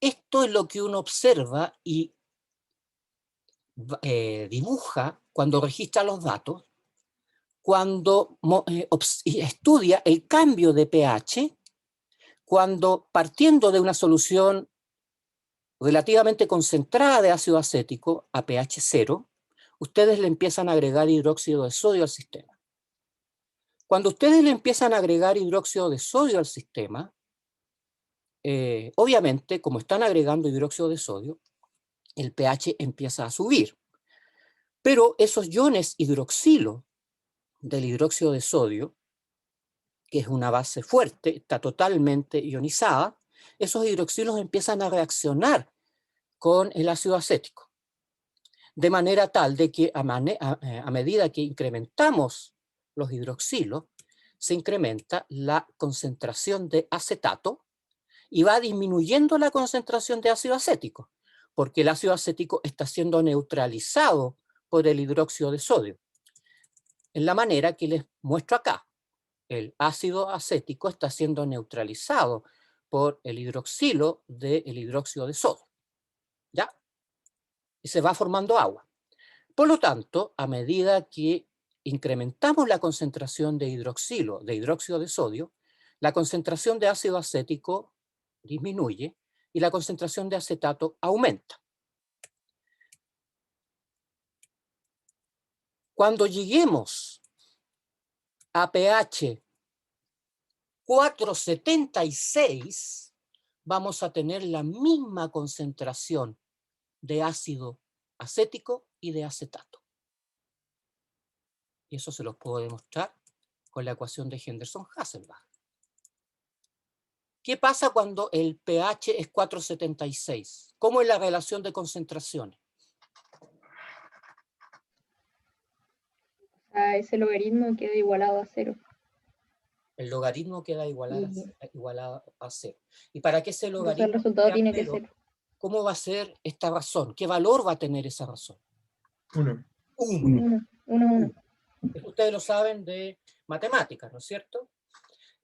Esto es lo que uno observa y dibuja cuando registra los datos, cuando estudia el cambio de pH, cuando partiendo de una solución relativamente concentrada de ácido acético a pH 0, ustedes le empiezan a agregar hidróxido de sodio al sistema. Cuando ustedes le empiezan a agregar hidróxido de sodio al sistema, obviamente, como están agregando hidróxido de sodio, el pH empieza a subir. Pero esos iones hidroxilo del hidróxido de sodio, que es una base fuerte, está totalmente ionizada, esos hidroxilos empiezan a reaccionar con el ácido acético. De manera tal de que a medida que incrementamos los hidroxilos, se incrementa la concentración de acetato y va disminuyendo la concentración de ácido acético, porque el ácido acético está siendo neutralizado por el hidróxido de sodio. En la manera que les muestro acá, el ácido acético está siendo neutralizado por el hidroxilo del hidróxido de sodio. ¿Ya? Y se va formando agua. Por lo tanto, a medida que incrementamos la concentración de hidroxilo, de hidróxido de sodio, la concentración de ácido acético disminuye y la concentración de acetato aumenta. Cuando lleguemos a pH 476, vamos a tener la misma concentración de ácido acético y de acetato. Y eso se los puedo demostrar con la ecuación de Henderson-Hasselbalch. ¿Qué pasa cuando el pH es 4,76? ¿Cómo es la relación de concentraciones? Ese logaritmo queda igualado a 0. El logaritmo queda igualado a 0. ¿Y para que ese Entonces logaritmo el resultado sea tiene que 0, ser cómo va a ser esta razón? ¿Qué valor va a tener esa razón? 1. 1. 1. Ustedes lo saben de matemáticas, ¿no es cierto?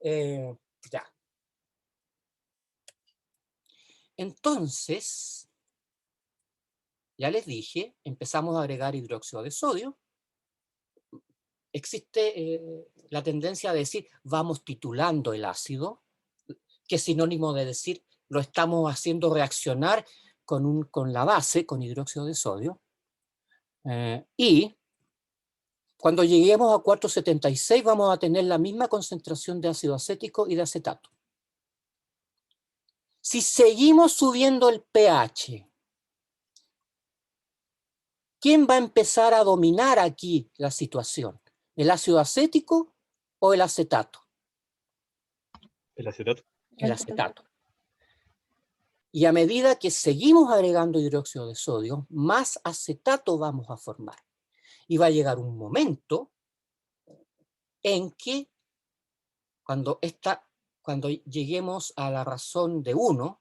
Ya. Entonces, ya les dije, empezamos a agregar hidróxido de sodio. Existe la tendencia a decir, vamos titulando el ácido, que es sinónimo de decir, lo estamos haciendo reaccionar con la base, con hidróxido de sodio. Y cuando lleguemos a 4,76 vamos a tener la misma concentración de ácido acético y de acetato. Si seguimos subiendo el pH, ¿quién va a empezar a dominar aquí la situación? ¿El ácido acético o el acetato? El acetato. El acetato. Y a medida que seguimos agregando hidróxido de sodio, más acetato vamos a formar. Y va a llegar un momento en que cuando lleguemos a la razón de un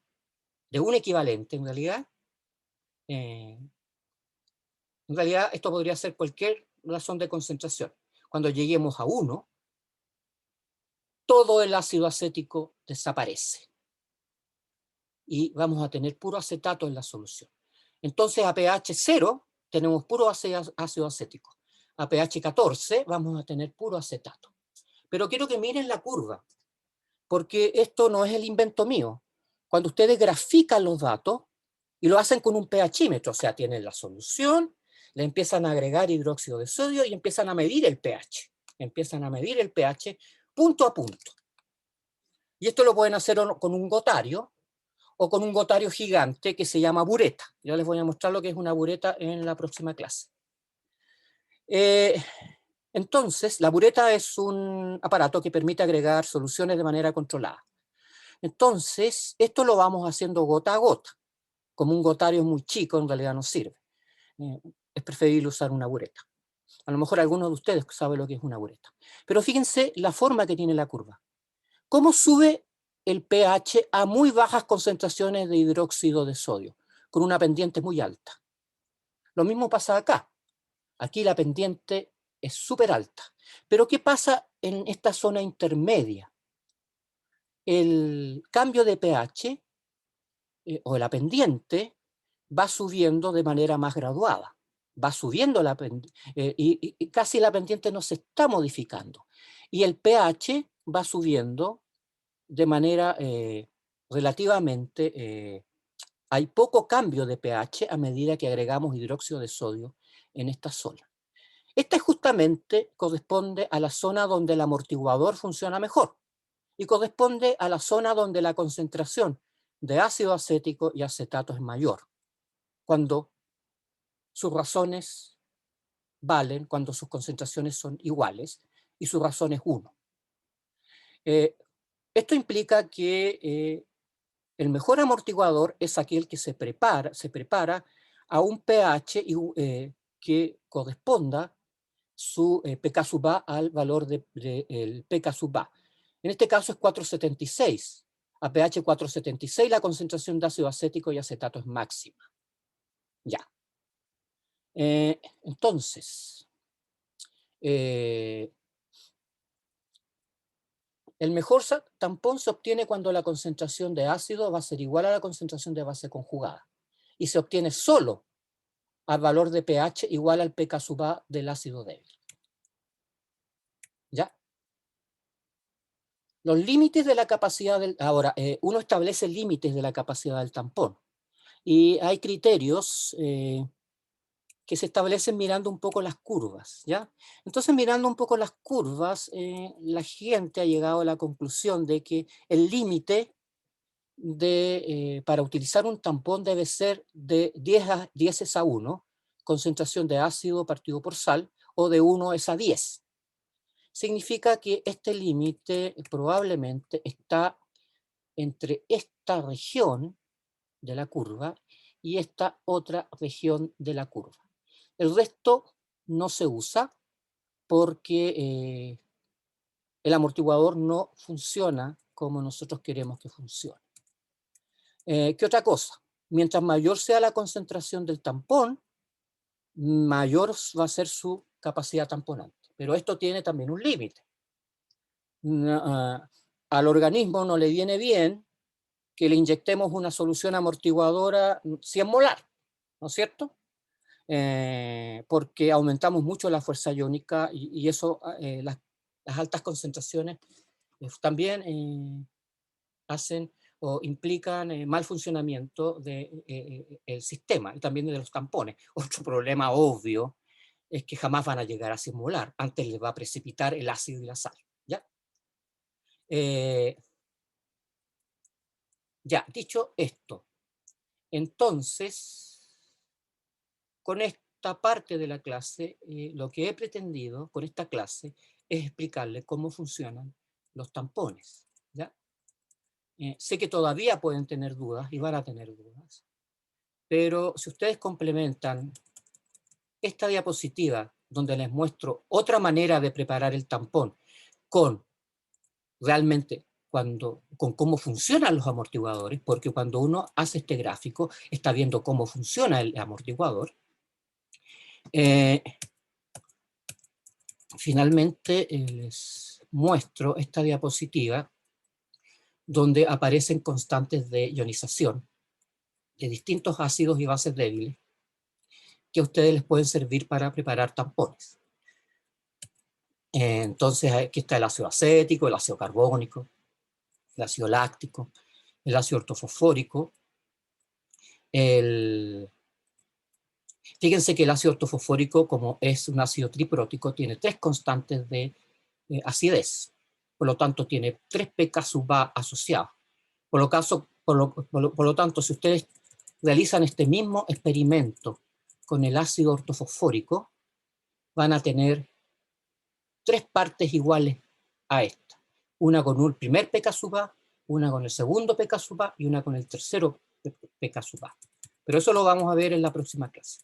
equivalente en realidad esto podría ser cualquier razón de concentración. Cuando lleguemos a 1, todo el ácido acético desaparece. Y vamos a tener puro acetato en la solución. Entonces a pH 0 tenemos puro ácido acético. A pH 14 vamos a tener puro acetato. Pero quiero que miren la curva, porque esto no es el invento mío. Cuando ustedes grafican los datos y lo hacen con un pHímetro, o sea, tienen la solución, le empiezan a agregar hidróxido de sodio y empiezan a medir el pH. Empiezan a medir el pH punto a punto. Y esto lo pueden hacer con un gotario o con un gotario gigante que se llama bureta. Yo les voy a mostrar lo que es una bureta en la próxima clase. Entonces, la bureta es un aparato que permite agregar soluciones de manera controlada. Entonces, esto lo vamos haciendo gota a gota. Como un gotario muy chico, en realidad no sirve. Es preferible usar una bureta. A lo mejor algunos de ustedes saben lo que es una bureta. Pero fíjense la forma que tiene la curva. ¿Cómo sube el pH a muy bajas concentraciones de hidróxido de sodio? Con una pendiente muy alta. Lo mismo pasa acá. Aquí la pendiente es súper alta. Pero ¿qué pasa en esta zona intermedia? El cambio de pH o la pendiente va subiendo de manera más graduada. Va subiendo y casi la pendiente no se está modificando. Y el pH va subiendo de manera relativamente... hay poco cambio de pH a medida que agregamos hidróxido de sodio en esta zona. Esta justamente corresponde a la zona donde el amortiguador funciona mejor y corresponde a la zona donde la concentración de ácido acético y acetato es mayor, cuando sus razones valen, cuando sus concentraciones son iguales y su razón es 1. Esto implica que el mejor amortiguador es aquel que se prepara a un pH que corresponda su pK sub A al valor del pK sub A. En este caso es 4,76. A pH 4,76 la concentración de ácido acético y acetato es máxima. Ya. Entonces, el mejor tampón se obtiene cuando la concentración de ácido va a ser igual a la concentración de base conjugada. Y se obtiene solo al valor de pH igual al pK sub A del ácido débil. ¿Ya? Los límites de la capacidad del... Ahora, uno establece límites de la capacidad del tampón. Y hay criterios que se establecen mirando un poco las curvas, ¿ya? Entonces, mirando un poco las curvas, la gente ha llegado a la conclusión de que el límite para utilizar un tampón debe ser de 10 es a 1, concentración de ácido partido por sal, o de 1 es a 10. Significa que este límite probablemente está entre esta región de la curva y esta otra región de la curva. El resto no se usa porque el amortiguador no funciona como nosotros queremos que funcione. ¿Qué otra cosa? Mientras mayor sea la concentración del tampón, mayor va a ser su capacidad tamponante. Pero esto tiene también un límite. Al organismo no le viene bien que le inyectemos una solución amortiguadora 100 molar, ¿no es cierto? Porque aumentamos mucho la fuerza iónica y eso, las altas concentraciones también hacen o implican mal funcionamiento del sistema y también de los tampones. Otro problema obvio es que jamás van a llegar a 100 molar, antes les va a precipitar el ácido y la sal. Ya, dicho esto, entonces, con esta parte de la clase, lo que he pretendido con esta clase es explicarle cómo funcionan los tampones. ¿Ya? Sé que todavía pueden tener dudas y van a tener dudas, pero si ustedes complementan esta diapositiva donde les muestro otra manera de preparar el tampón con realmente con cómo funcionan los amortiguadores, porque cuando uno hace este gráfico está viendo cómo funciona el amortiguador. Finalmente les muestro esta diapositiva donde aparecen constantes de ionización de distintos ácidos y bases débiles que a ustedes les pueden servir para preparar tampones. Entonces aquí está el ácido acético, el ácido carbónico, el ácido láctico, el ácido ortofosfórico. Fíjense que el ácido ortofosfórico, como es un ácido triprótico, tiene 3 constantes de acidez. Por lo tanto, tiene 3 pK sub A asociados. Por lo tanto, si ustedes realizan este mismo experimento con el ácido ortofosfórico, van a tener 3 partes iguales a esta. Una con un primer pK sub A, una con el segundo pK sub A y una con el tercero pK sub A. Pero eso lo vamos a ver en la próxima clase.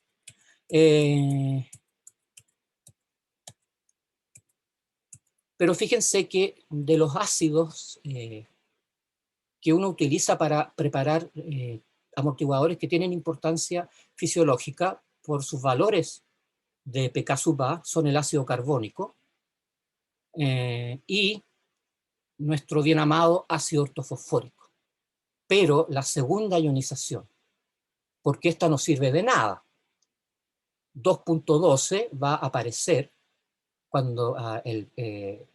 Pero fíjense que de los ácidos que uno utiliza para preparar amortiguadores que tienen importancia fisiológica por sus valores de pK sub A son el ácido carbónico y nuestro bien amado ácido ortofosfórico. Pero la segunda ionización, porque esta no sirve de nada, 2.12 va a aparecer cuando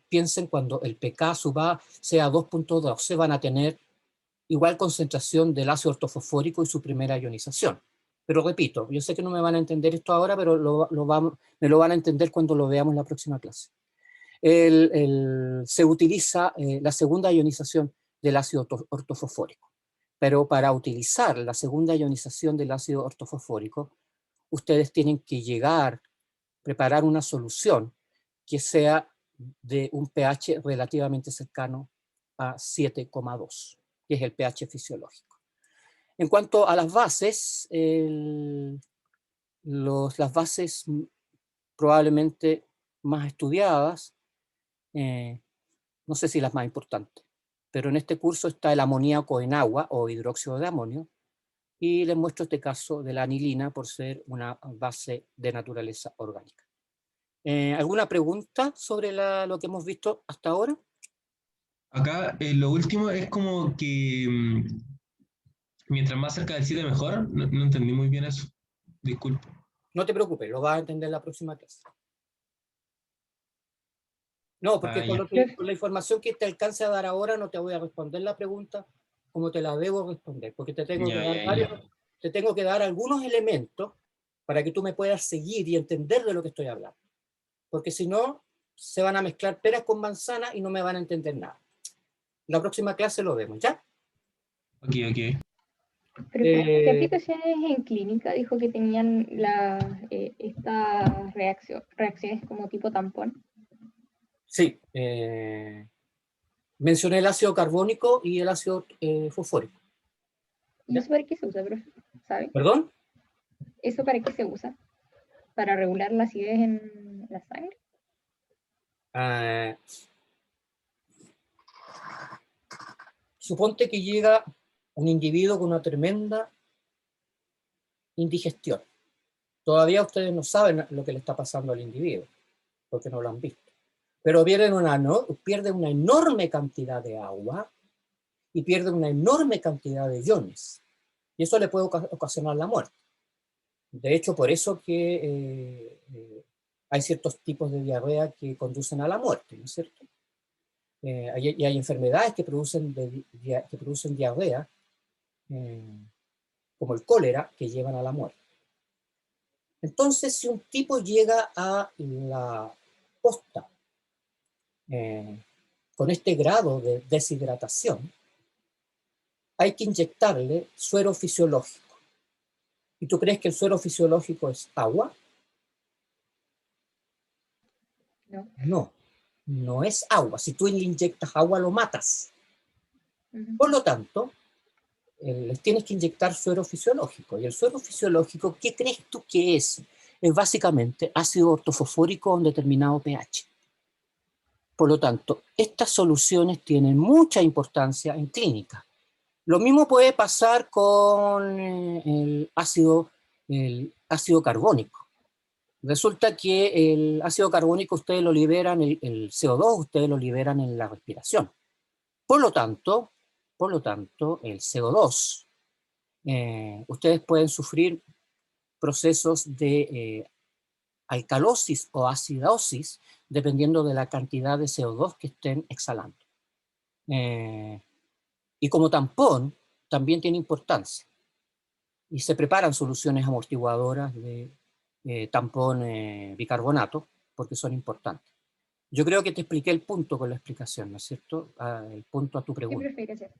piensen cuando el pK sub A sea 2.12, van a tener igual concentración del ácido ortofosfórico y su primera ionización. Pero repito, yo sé que no me van a entender esto ahora, pero me lo van a entender cuando lo veamos en la próxima clase. Se utiliza la segunda ionización del ácido ortofosfórico. Pero para utilizar la segunda ionización del ácido ortofosfórico, ustedes tienen que preparar una solución que sea de un pH relativamente cercano a 7,2, que es el pH fisiológico. En cuanto a las bases, las bases probablemente más estudiadas, no sé si las más importantes, pero en este curso está el amoníaco en agua o hidróxido de amonio, y les muestro este caso de la anilina por ser una base de naturaleza orgánica. ¿Alguna pregunta sobre lo que hemos visto hasta ahora? Acá lo último es como que mientras más cerca del 7 mejor. No entendí muy bien eso. Disculpe. No te preocupes, lo vas a entender en la próxima clase. No, porque con la información que te alcance a dar ahora no te voy a responder la pregunta como te la debo responder, porque te tengo que dar algunos elementos para que tú me puedas seguir y entender de lo que estoy hablando. Porque si no, se van a mezclar peras con manzanas y no me van a entender nada. La próxima clase lo vemos, ¿ya? Ok. Pero ¿qué aplicaciones en clínica dijo que tenían estas reacciones como tipo tampón? Sí, mencioné el ácido carbónico y el ácido fosfórico. ¿Y eso para qué se usa, profe? ¿Sabe? ¿Perdón? ¿Eso para qué se usa? ¿Para regular la acidez en la sangre? Suponte que llega un individuo con una tremenda indigestión. Todavía ustedes no saben lo que le está pasando al individuo, porque no lo han visto. Pero pierden una enorme cantidad de agua y pierden una enorme cantidad de iones. Y eso le puede ocasionar la muerte. De hecho, por eso que hay ciertos tipos de diarrea que conducen a la muerte, ¿no es cierto? Y hay enfermedades que producen diarrea, como el cólera, que llevan a la muerte. Entonces, si un tipo llega a la posta con este grado de deshidratación, hay que inyectarle suero fisiológico. ¿Y tú crees que el suero fisiológico es agua? No, no es agua. Si tú le inyectas agua, lo matas. Por lo tanto, les tienes que inyectar suero fisiológico. Y el suero fisiológico, ¿qué crees tú que es? Es básicamente ácido ortofosfórico a un determinado pH. Por lo tanto, estas soluciones tienen mucha importancia en clínica. Lo mismo puede pasar con el ácido carbónico. Resulta que el ácido carbónico ustedes lo liberan, el CO2 ustedes lo liberan en la respiración. Por lo tanto, el CO2, ustedes pueden sufrir procesos de alcalosis o acidosis dependiendo de la cantidad de CO2 que estén exhalando. Y como tampón, también tiene importancia. Y se preparan soluciones amortiguadoras de tampón bicarbonato, porque son importantes. Yo creo que te expliqué el punto con la explicación, ¿no es cierto? El punto a tu pregunta. ¿Qué prefieres hacer?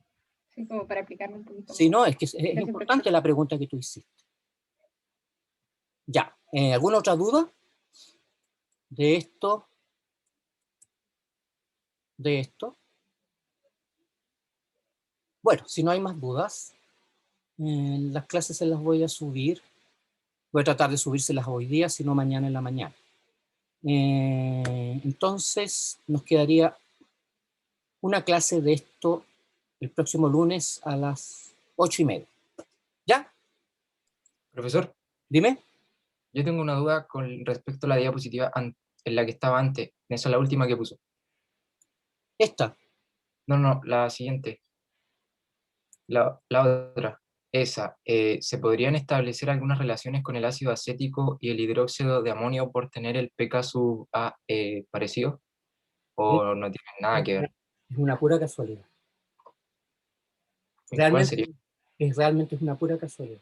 Sí, como para explicarme un poquito. Sí, no, es que es importante la pregunta que tú hiciste. Ya, ¿alguna otra duda de esto? Bueno, si no hay más dudas, las clases se las voy a subir. Voy a tratar de subírselas hoy día, si no mañana en la mañana. Entonces, nos quedaría una clase de esto el próximo lunes a las 8:30. ¿Ya? Profesor. Dime. Yo tengo una duda con respecto a la diapositiva en la que estaba antes. Esa es la última que puso. ¿Esta? No, la siguiente. La otra. Esa. ¿Se podrían establecer algunas relaciones con el ácido acético y el hidróxido de amonio por tener el pK sub A parecido? ¿O no tienen nada que ver? Es una pura casualidad. ¿Cuál sería? Realmente es una pura casualidad.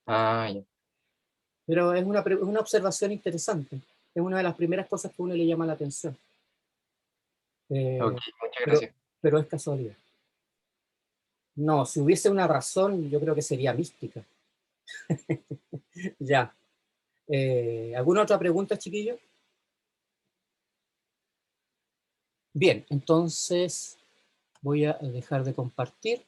Ah, ya. Pero es una observación interesante. Es una de las primeras cosas que a uno le llama la atención. Ok, muchas gracias. Pero es casualidad. No, si hubiese una razón, yo creo que sería mística. Ya. ¿Alguna otra pregunta, chiquillos? Bien, entonces voy a dejar de compartir.